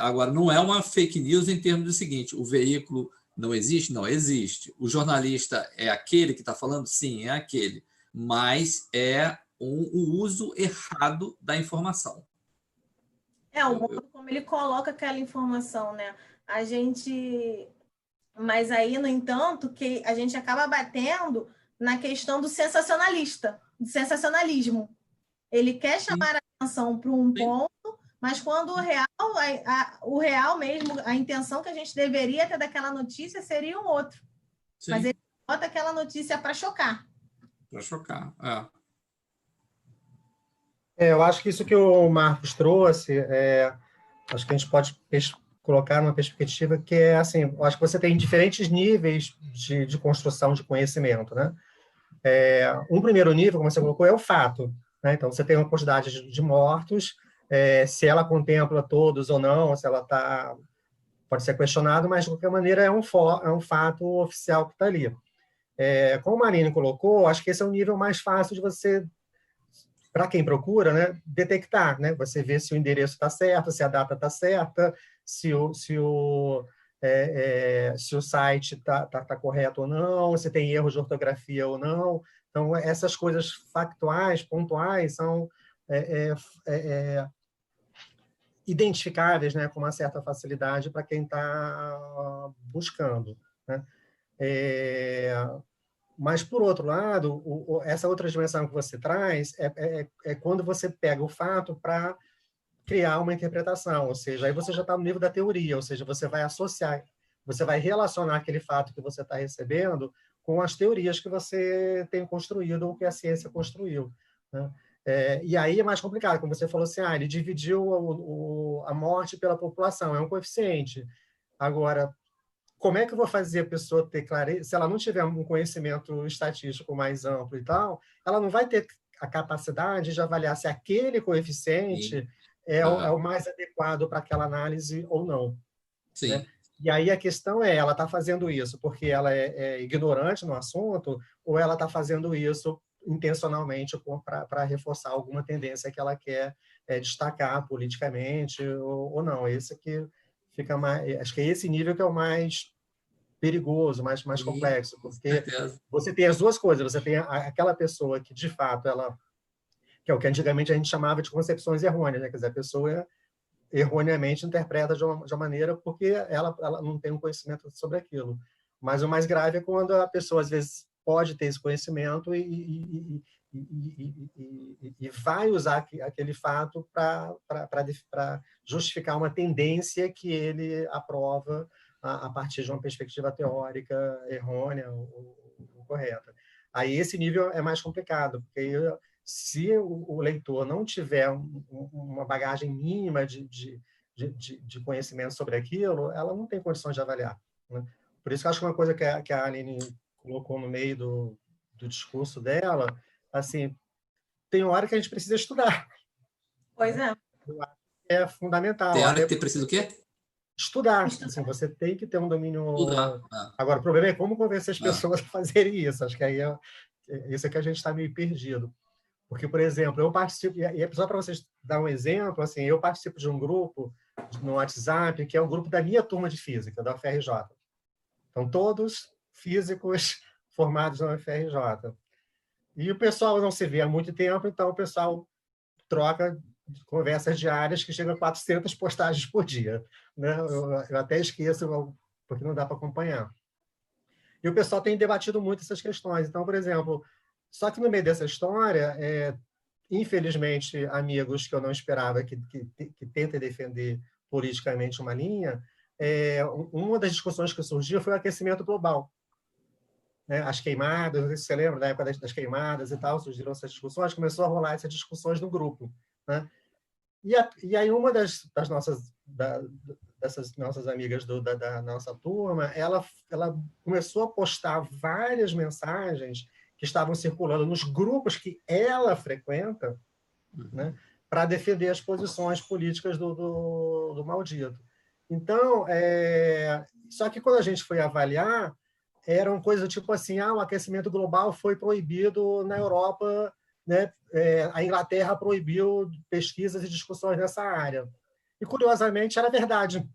agora, não é uma fake news em termos do seguinte, o veículo não existe? Não existe. O jornalista é aquele que está falando? Sim, é aquele. Mas é o uso errado da informação. O modo como ele coloca aquela informação, né? Mas aí, no entanto, que a gente acaba batendo na questão do sensacionalismo. Ele quer chamar a atenção para um ponto, mas quando o real mesmo, a intenção que a gente deveria ter daquela notícia seria um outro. Sim. Mas ele bota aquela notícia para chocar. Para chocar, eu acho que isso que o Marcos trouxe, acho que a gente pode colocar numa perspectiva que é assim, eu acho que você tem diferentes níveis de construção de conhecimento, né? Um primeiro nível, como você colocou, é o fato, né? Então, você tem uma quantidade de mortos, se ela contempla todos ou não, se ela pode ser questionado, mas, de qualquer maneira, é um fato oficial que está ali. Como a Marina colocou, acho que esse é o nível mais fácil de você, para quem procura, né, detectar, né? Você vê se o endereço está certo, se a data está certa, se o site está correto ou não, se tem erro de ortografia ou não. Então, essas coisas factuais, pontuais, são identificáveis, né, com uma certa facilidade para quem está buscando, né? Mas, por outro lado, essa outra dimensão que você traz é quando você pega o fato para criar uma interpretação, ou seja, aí você já está no nível da teoria, ou seja, você vai associar, você vai relacionar aquele fato que você está recebendo com as teorias que você tem construído ou que a ciência construiu, né? E aí é mais complicado, como você falou assim, ele dividiu a morte pela população, é um coeficiente. Agora, como é que eu vou fazer a pessoa ter clareza? Se ela não tiver um conhecimento estatístico mais amplo e tal, ela não vai ter a capacidade de avaliar se aquele coeficiente é o mais adequado para aquela análise ou não. Sim. Né? E aí a questão ela está fazendo isso porque ela é ignorante no assunto ou ela está fazendo isso intencionalmente para reforçar alguma tendência que ela quer destacar politicamente ou não. Esse aqui fica mais, acho que é esse nível que é o mais perigoso, mais complexo, porque você tem as duas coisas, você tem aquela pessoa que, de fato, que é o que antigamente a gente chamava de concepções errôneas, né? Quer dizer, a pessoa erroneamente interpreta de uma maneira porque ela não tem um conhecimento sobre aquilo. Mas o mais grave é quando a pessoa, às vezes, pode ter esse conhecimento e vai usar aquele fato para justificar uma tendência que ele aprova a partir de uma perspectiva teórica errônea ou correta. Aí esse nível é mais complicado, porque se o leitor não tiver uma bagagem mínima de conhecimento sobre aquilo, ela não tem condições de avaliar, né? Por isso que eu acho que uma coisa que a Aline colocou no meio do discurso dela, assim, tem hora que a gente precisa estudar. Pois é. É fundamental. Tem hora que precisa o quê? Estudar. Assim, você tem que ter um domínio... Agora, o problema é como convencer as pessoas a fazerem isso. Acho que aí isso é que a gente está meio perdido. Porque, por exemplo, eu participo... E só para vocês dar um exemplo, assim, eu participo de um grupo no WhatsApp, que é o grupo da minha turma de física, da UFRJ. Então, todos físicos formados na UFRJ. E o pessoal não se vê há muito tempo, então o pessoal troca conversas diárias que chegam a 400 postagens por dia. Né? Eu até esqueço, porque não dá para acompanhar. E o pessoal tem debatido muito essas questões. Então, por exemplo, só que no meio dessa história, infelizmente, amigos que eu não esperava que tentem defender politicamente uma linha, uma das discussões que surgiu foi o aquecimento global. Né? As queimadas, não sei se você lembra da época das queimadas e tal, surgiram essas discussões, começou a rolar essas discussões no grupo. Né? E aí uma dessas nossas amigas da nossa turma, ela começou a postar várias mensagens que estavam circulando nos grupos que ela frequenta, né, para defender as posições políticas do maldito. Então, só que quando a gente foi avaliar, eram coisas tipo assim, o aquecimento global foi proibido na Europa, né? A Inglaterra proibiu pesquisas e discussões nessa área. E, curiosamente, era verdade.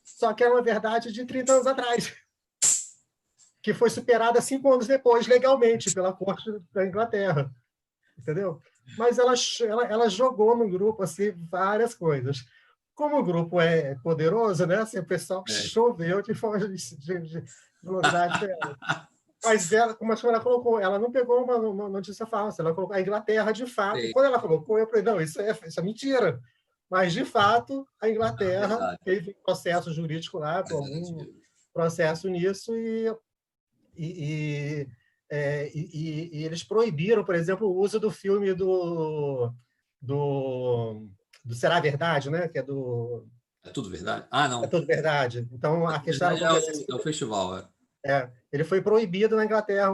Só que era uma verdade de 30 anos atrás, que foi superada 5 anos depois, legalmente, pela Corte da Inglaterra. Entendeu? Mas ela jogou no grupo assim, várias coisas. Como o grupo é poderoso, né? Assim, o pessoal choveu de forma de novidade dela. Mas ela, como a senhora colocou, ela não pegou uma notícia falsa, ela colocou a Inglaterra de fato. E quando ela colocou, eu falei, não, isso é mentira. Mas, de fato, a Inglaterra teve um processo jurídico lá, algum processo nisso, e eles proibiram, por exemplo, o uso do filme do Será Verdade, né? Que é do... É Tudo Verdade? Ah, não. É Tudo Verdade. Então, a questão... É o festival, ele foi proibido na Inglaterra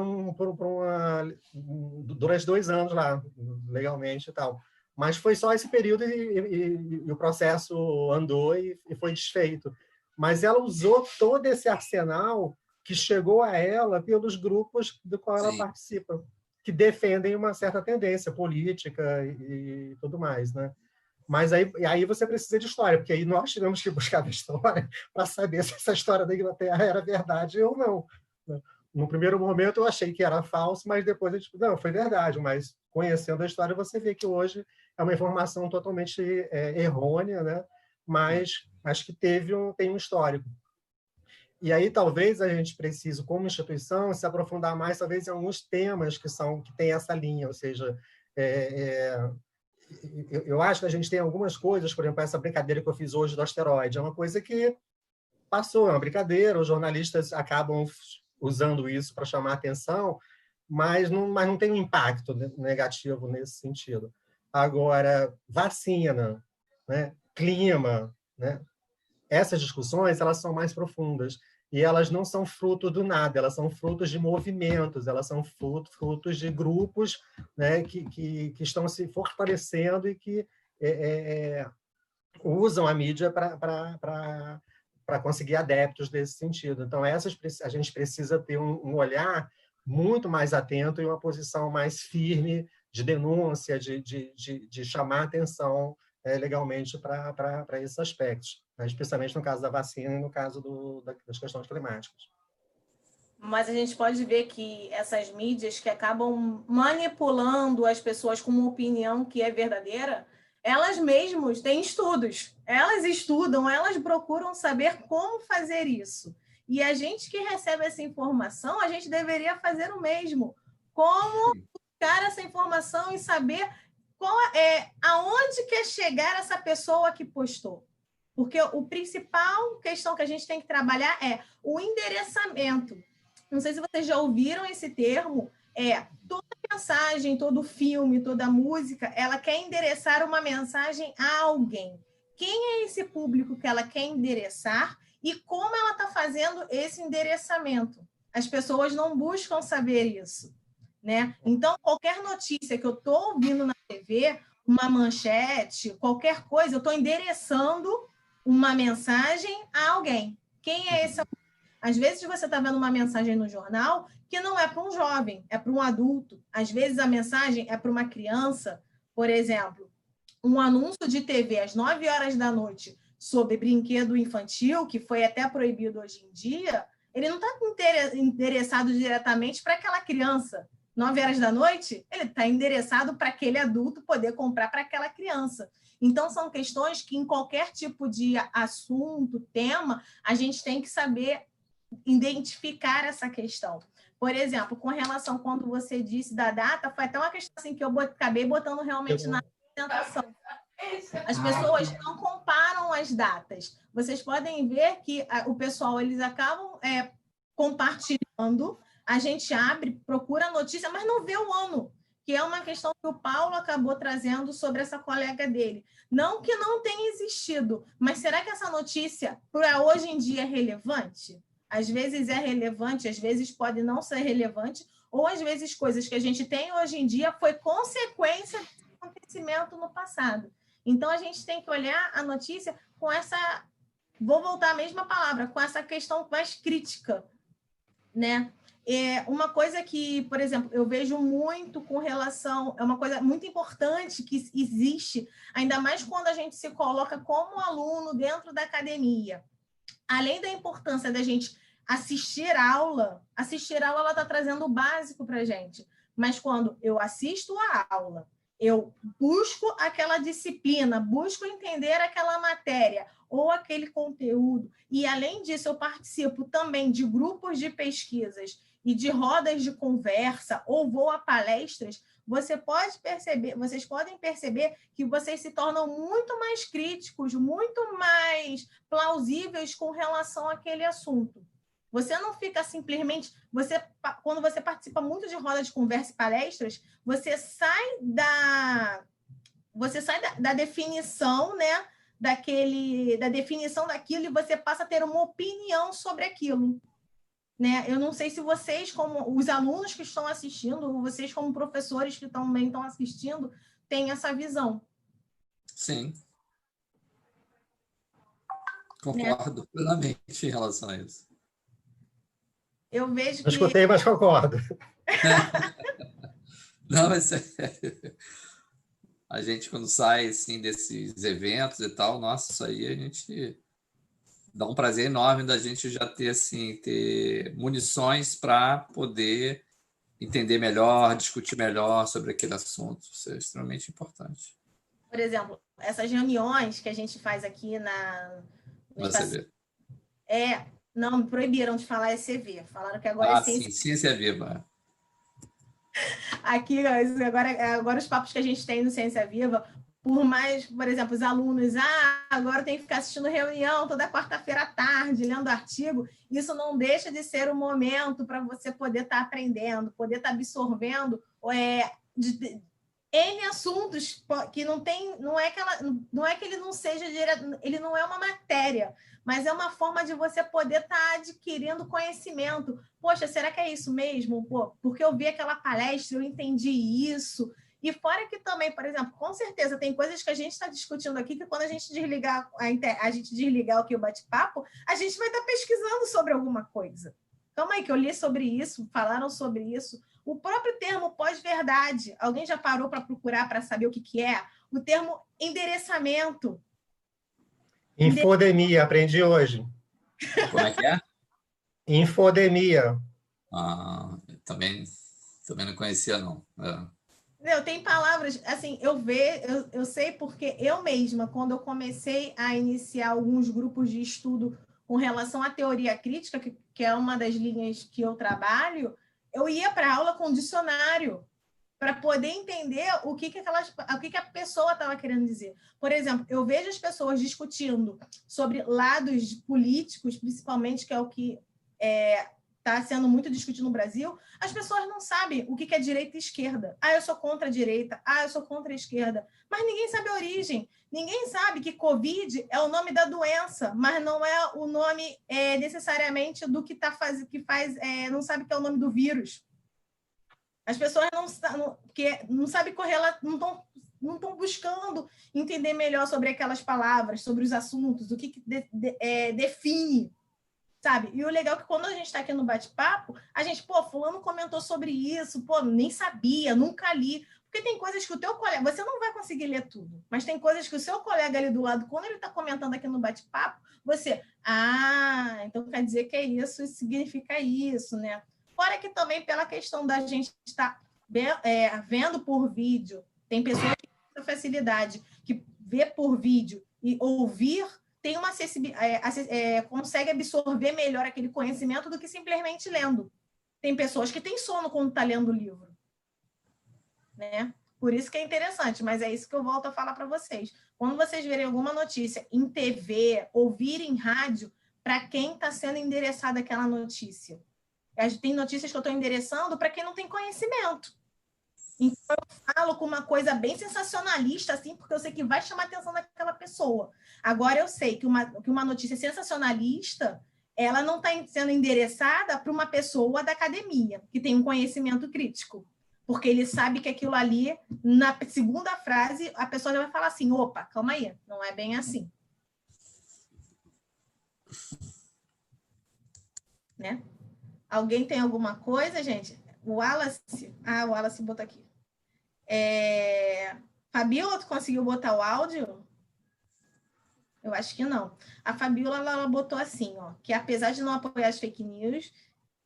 durante 2 anos lá, legalmente e tal. Mas foi só esse período e o processo andou e foi desfeito. Mas ela usou todo esse arsenal que chegou a ela pelos grupos do qual ela participa, que defendem uma certa tendência política e tudo mais, né? Mas aí você precisa de história, porque aí nós tivemos que buscar a história para saber se essa história da Inglaterra era verdade ou não. No primeiro momento eu achei que era falso, mas depois eu não, foi verdade. Mas conhecendo a história você vê que hoje é uma informação totalmente errônea, né? Mas acho que tem um histórico. E aí talvez a gente precise, como instituição, se aprofundar mais talvez em alguns temas que têm essa linha, ou seja, eu acho que a gente tem algumas coisas, por exemplo, essa brincadeira que eu fiz hoje do asteroide, é uma coisa que passou, é uma brincadeira, os jornalistas acabam usando isso para chamar atenção, mas não tem um impacto negativo nesse sentido. Agora, vacina, né, clima, né, essas discussões elas são mais profundas e elas não são fruto do nada, elas são frutos de movimentos, elas são frutos de grupos, né, que estão se fortalecendo e que usam a mídia para conseguir adeptos desse sentido. Então, a gente precisa ter um olhar muito mais atento e uma posição mais firme de denúncia, de chamar atenção legalmente para esses aspectos, né? Especialmente no caso da vacina e no caso das questões climáticas. Mas a gente pode ver que essas mídias que acabam manipulando as pessoas com uma opinião que é verdadeira, elas mesmas têm estudos, elas estudam, elas procuram saber como fazer isso. E a gente que recebe essa informação, a gente deveria fazer o mesmo. Como buscar essa informação e saber aonde quer chegar essa pessoa que postou. Porque o principal questão que a gente tem que trabalhar é o endereçamento. Não sei se vocês já ouviram esse termo, toda mensagem, todo filme, toda música, ela quer endereçar uma mensagem a alguém. Quem é esse público que ela quer endereçar e como ela está fazendo esse endereçamento? As pessoas não buscam saber isso, né? Então, qualquer notícia que eu estou ouvindo na TV, uma manchete, qualquer coisa, eu estou endereçando uma mensagem a alguém. Quem é esse? Às vezes você está vendo uma mensagem no jornal que não é para um jovem, é para um adulto. Às vezes a mensagem é para uma criança. Por exemplo, um anúncio de TV às 9 horas da noite sobre brinquedo infantil, que foi até proibido hoje em dia, ele não está endereçado diretamente para aquela criança. 9 horas da noite, ele está endereçado para aquele adulto poder comprar para aquela criança. Então, são questões que, em qualquer tipo de assunto, tema, a gente tem que saber identificar essa questão. Por exemplo, com relação quando você disse da data, foi até uma questão assim que eu acabei botando realmente na apresentação. As pessoas não comparam as datas. Vocês podem ver que o pessoal, eles acabam compartilhando, a gente abre, procura a notícia, mas não vê o ano, que é uma questão que o Paulo acabou trazendo sobre essa colega dele. Não que não tenha existido, mas será que essa notícia, para hoje em dia, é relevante? Às vezes é relevante, às vezes pode não ser relevante, ou às vezes coisas que a gente tem hoje em dia foi consequência do acontecimento no passado. Então, a gente tem que olhar a notícia com essa... Vou voltar à mesma palavra, com essa questão mais crítica, né? Uma coisa que, por exemplo, eu vejo muito com relação... É uma coisa muito importante que existe, ainda mais quando a gente se coloca como aluno dentro da academia. Além da importância da gente assistir aula ela está trazendo o básico para a gente. Mas quando eu assisto a aula, eu busco aquela disciplina, busco entender aquela matéria ou aquele conteúdo, e além disso eu participo também de grupos de pesquisas e de rodas de conversa ou vou a palestras, vocês podem perceber que vocês se tornam muito mais críticos, muito mais plausíveis com relação àquele assunto. Você não fica simplesmente... Quando você participa muito de rodas de conversa e palestras, você sai da definição, né? Da definição daquilo e você passa a ter uma opinião sobre aquilo. Né? Eu não sei se vocês, como os alunos que estão assistindo, ou vocês como professores que também estão assistindo, têm essa visão. Sim. Concordo plenamente em relação a isso. Eu vejo que... Eu escutei, mas concordo. Não, mas a gente, quando sai assim, desses eventos e tal, nossa, isso aí a gente... dá um prazer enorme da gente já ter, assim, ter munições para poder entender melhor, discutir melhor sobre aquele assunto. Isso é extremamente importante. Por exemplo, essas reuniões que a gente faz aqui no ECV. Não, me proibiram de falar ECV. Falaram que agora é ciência... sim, ciência viva. Aqui, agora os papos que a gente tem no Ciência Viva... Por mais, por exemplo, os alunos, agora tem que ficar assistindo reunião toda quarta-feira à tarde, lendo artigo, isso não deixa de ser um momento para você poder estar aprendendo, poder estar absorvendo N assuntos que não é que ele não seja direto, ele não é uma matéria, mas é uma forma de você poder estar adquirindo conhecimento. Poxa, será que é isso mesmo? Pô, porque eu vi aquela palestra, eu entendi isso. E fora que também, por exemplo, com certeza tem coisas que a gente está discutindo aqui que quando a gente desligar aqui o bate-papo, a gente vai estar pesquisando sobre alguma coisa. Calma aí, que eu li sobre isso, falaram sobre isso. O próprio termo pós-verdade, alguém já parou para procurar para saber o que é? O termo endereçamento. Infodemia, aprendi hoje. Como é que é? Infodemia. Também não conhecia, não. Tem palavras, assim, eu sei porque eu mesma, quando eu comecei a iniciar alguns grupos de estudo com relação à teoria crítica, que é uma das linhas que eu trabalho, eu ia para a aula com dicionário, para poder entender o que a pessoa estava querendo dizer. Por exemplo, eu vejo as pessoas discutindo sobre lados políticos, principalmente, que é o que está sendo muito discutido no Brasil, as pessoas não sabem o que é direita e esquerda. Eu sou contra a direita, eu sou contra a esquerda. Mas ninguém sabe a origem. Ninguém sabe que Covid é o nome da doença, mas não é o nome necessariamente do que não sabe que é o nome do vírus. As pessoas não sabem correlar, não estão buscando entender melhor sobre aquelas palavras, sobre os assuntos, o que define. Sabe? E o legal é que quando a gente está aqui no bate-papo, a gente, fulano comentou sobre isso, nem sabia, nunca li. Porque tem coisas que o teu colega... Você não vai conseguir ler tudo, mas tem coisas que o seu colega ali do lado, quando ele está comentando aqui no bate-papo, você... Ah, então quer dizer que é isso, isso significa isso, né? Fora que também pela questão da gente estar vendo por vídeo, tem pessoas que têm essa facilidade, que vê por vídeo e ouvir tem uma consegue absorver melhor aquele conhecimento do que simplesmente lendo. Tem pessoas que têm sono quando está lendo o livro, né? Por isso que é interessante, mas é isso que eu volto a falar para vocês. Quando vocês verem alguma notícia em TV, ouvir em rádio, para quem está sendo endereçada aquela notícia. Tem notícias que eu estou endereçando para quem não tem conhecimento. Então, eu falo com uma coisa bem sensacionalista, assim, porque eu sei que vai chamar a atenção daquela pessoa. Agora, eu sei que uma notícia sensacionalista, ela não está sendo endereçada para uma pessoa da academia, que tem um conhecimento crítico. Porque ele sabe que aquilo ali, na segunda frase, a pessoa já vai falar assim, opa, calma aí, não é bem assim. Né? Alguém tem alguma coisa, gente? O Wallace botou aqui. Fabiola, tu conseguiu botar o áudio? Eu acho que não. A Fabiola, ela botou assim, ó, que apesar de não apoiar as fake news,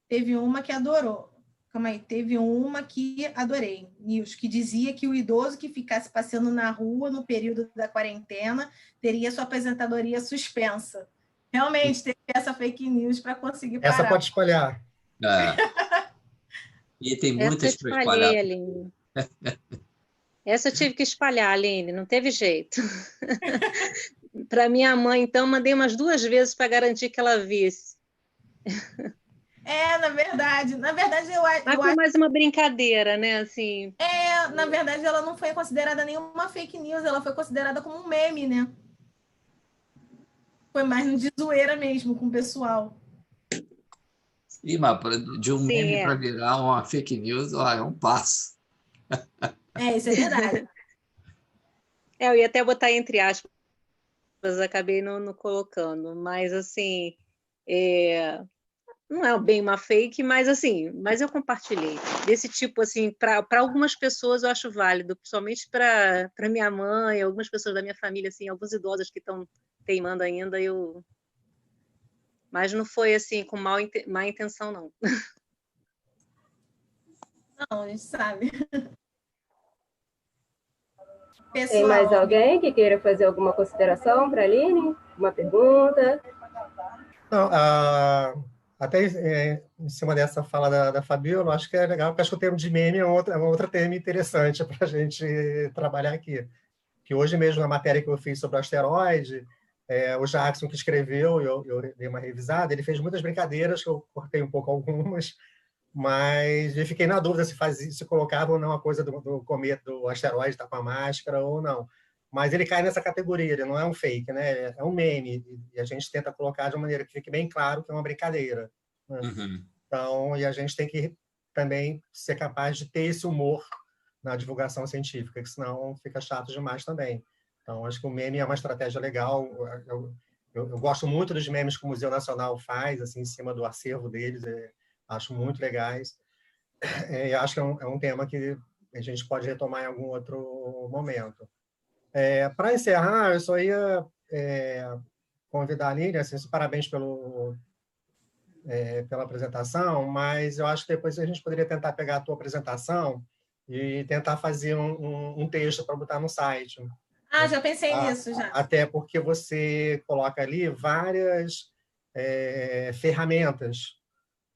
teve uma que adorou. Calma aí, teve uma que adorei, news, que dizia que o idoso que ficasse passeando na rua no período da quarentena teria sua aposentadoria suspensa. Realmente, teve essa fake news para conseguir parar. Essa pode espalhar. E tem muitas para espalhar. Aline. Essa eu tive que espalhar, Aline, não teve jeito. Para minha mãe, então, mandei umas 2 vezes para garantir que ela visse. Na verdade eu acho... Mas foi mais uma brincadeira, né? Assim... na verdade, ela não foi considerada nenhuma fake news, ela foi considerada como um meme, né? Foi mais de zoeira mesmo com o pessoal. Sim, mas de um meme para virar uma fake news, é um passo. Isso é verdade. Eu ia até botar entre aspas, acabei não colocando, mas assim... Não é bem uma fake, mas assim, eu compartilhei. Desse tipo, assim, para algumas pessoas eu acho válido, principalmente para minha mãe, algumas pessoas da minha família, assim, alguns idosos que estão teimando ainda, mas não foi assim, com má intenção, não. Não, a gente sabe. Pessoal, tem mais alguém que queira fazer alguma consideração para a Aline? Uma pergunta? Não, até em cima dessa fala da Fabiola, acho que é legal, porque acho que o termo de meme é uma outra termo interessante para a gente trabalhar aqui. Que hoje mesmo, na matéria que eu fiz sobre o asteroide, o Jackson que escreveu, eu dei uma revisada, ele fez muitas brincadeiras, que eu cortei um pouco algumas, mas eu fiquei na dúvida se colocava ou não a coisa do cometa, do asteroide, estar com a máscara ou não. Mas ele cai nessa categoria, ele não é um fake, né? É um meme, e a gente tenta colocar de uma maneira que fique bem claro que é uma brincadeira. Né? Uhum. Então, e a gente tem que também ser capaz de ter esse humor na divulgação científica, que senão fica chato demais também. Então, acho que o meme é uma estratégia legal. Eu gosto muito dos memes que o Museu Nacional faz, assim, em cima do acervo deles, acho muito legais. E acho que é um tema que a gente pode retomar em algum outro momento. Para encerrar, eu só ia convidar a Aline, assim, parabéns pela apresentação, mas eu acho que depois a gente poderia tentar pegar a tua apresentação e tentar fazer um texto para botar no site. Já pensei nisso, já. Até porque você coloca ali várias ferramentas,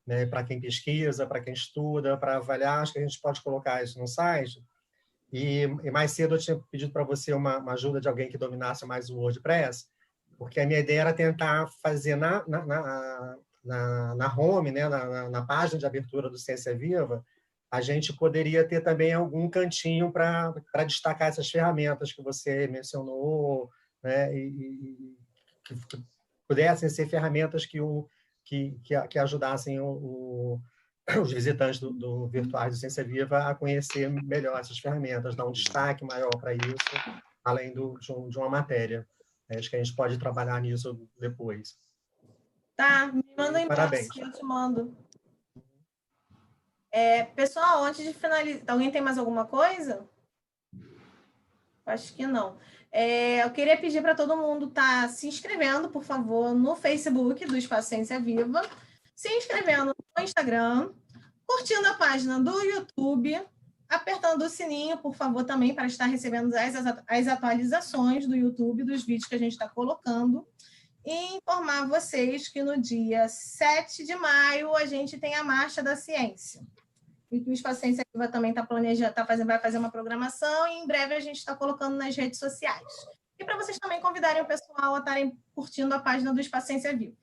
né, para quem pesquisa, para quem estuda, para avaliar. Acho que a gente pode colocar isso no site. E mais cedo eu tinha pedido para você uma ajuda de alguém que dominasse mais o WordPress, porque a minha ideia era tentar fazer na home, né, na página de abertura do Ciência Viva, a gente poderia ter também algum cantinho para destacar essas ferramentas que você mencionou, né, e que pudessem ser ferramentas que ajudassem os visitantes do Virtuais do Ciência Viva a conhecer melhor essas ferramentas, dar um destaque maior para isso, além de uma matéria. Acho que a gente pode trabalhar nisso depois. Tá, me manda um e-mail que eu te mando. Pessoal, antes de finalizar, alguém tem mais alguma coisa? Acho que não. Eu queria pedir para todo mundo estar se inscrevendo, por favor, no Facebook do Espaço Ciência Viva, se inscrevendo no Instagram, curtindo a página do YouTube, apertando o sininho, por favor, também, para estar recebendo as atualizações do YouTube, dos vídeos que a gente está colocando, e informar vocês que no dia 7 de maio a gente tem a Marcha da Ciência. E que o Espaço Ciência Viva também está planejando, vai fazer uma programação, e em breve a gente está colocando nas redes sociais. E para vocês também convidarem o pessoal a estarem curtindo a página do Espaço Ciência Viva.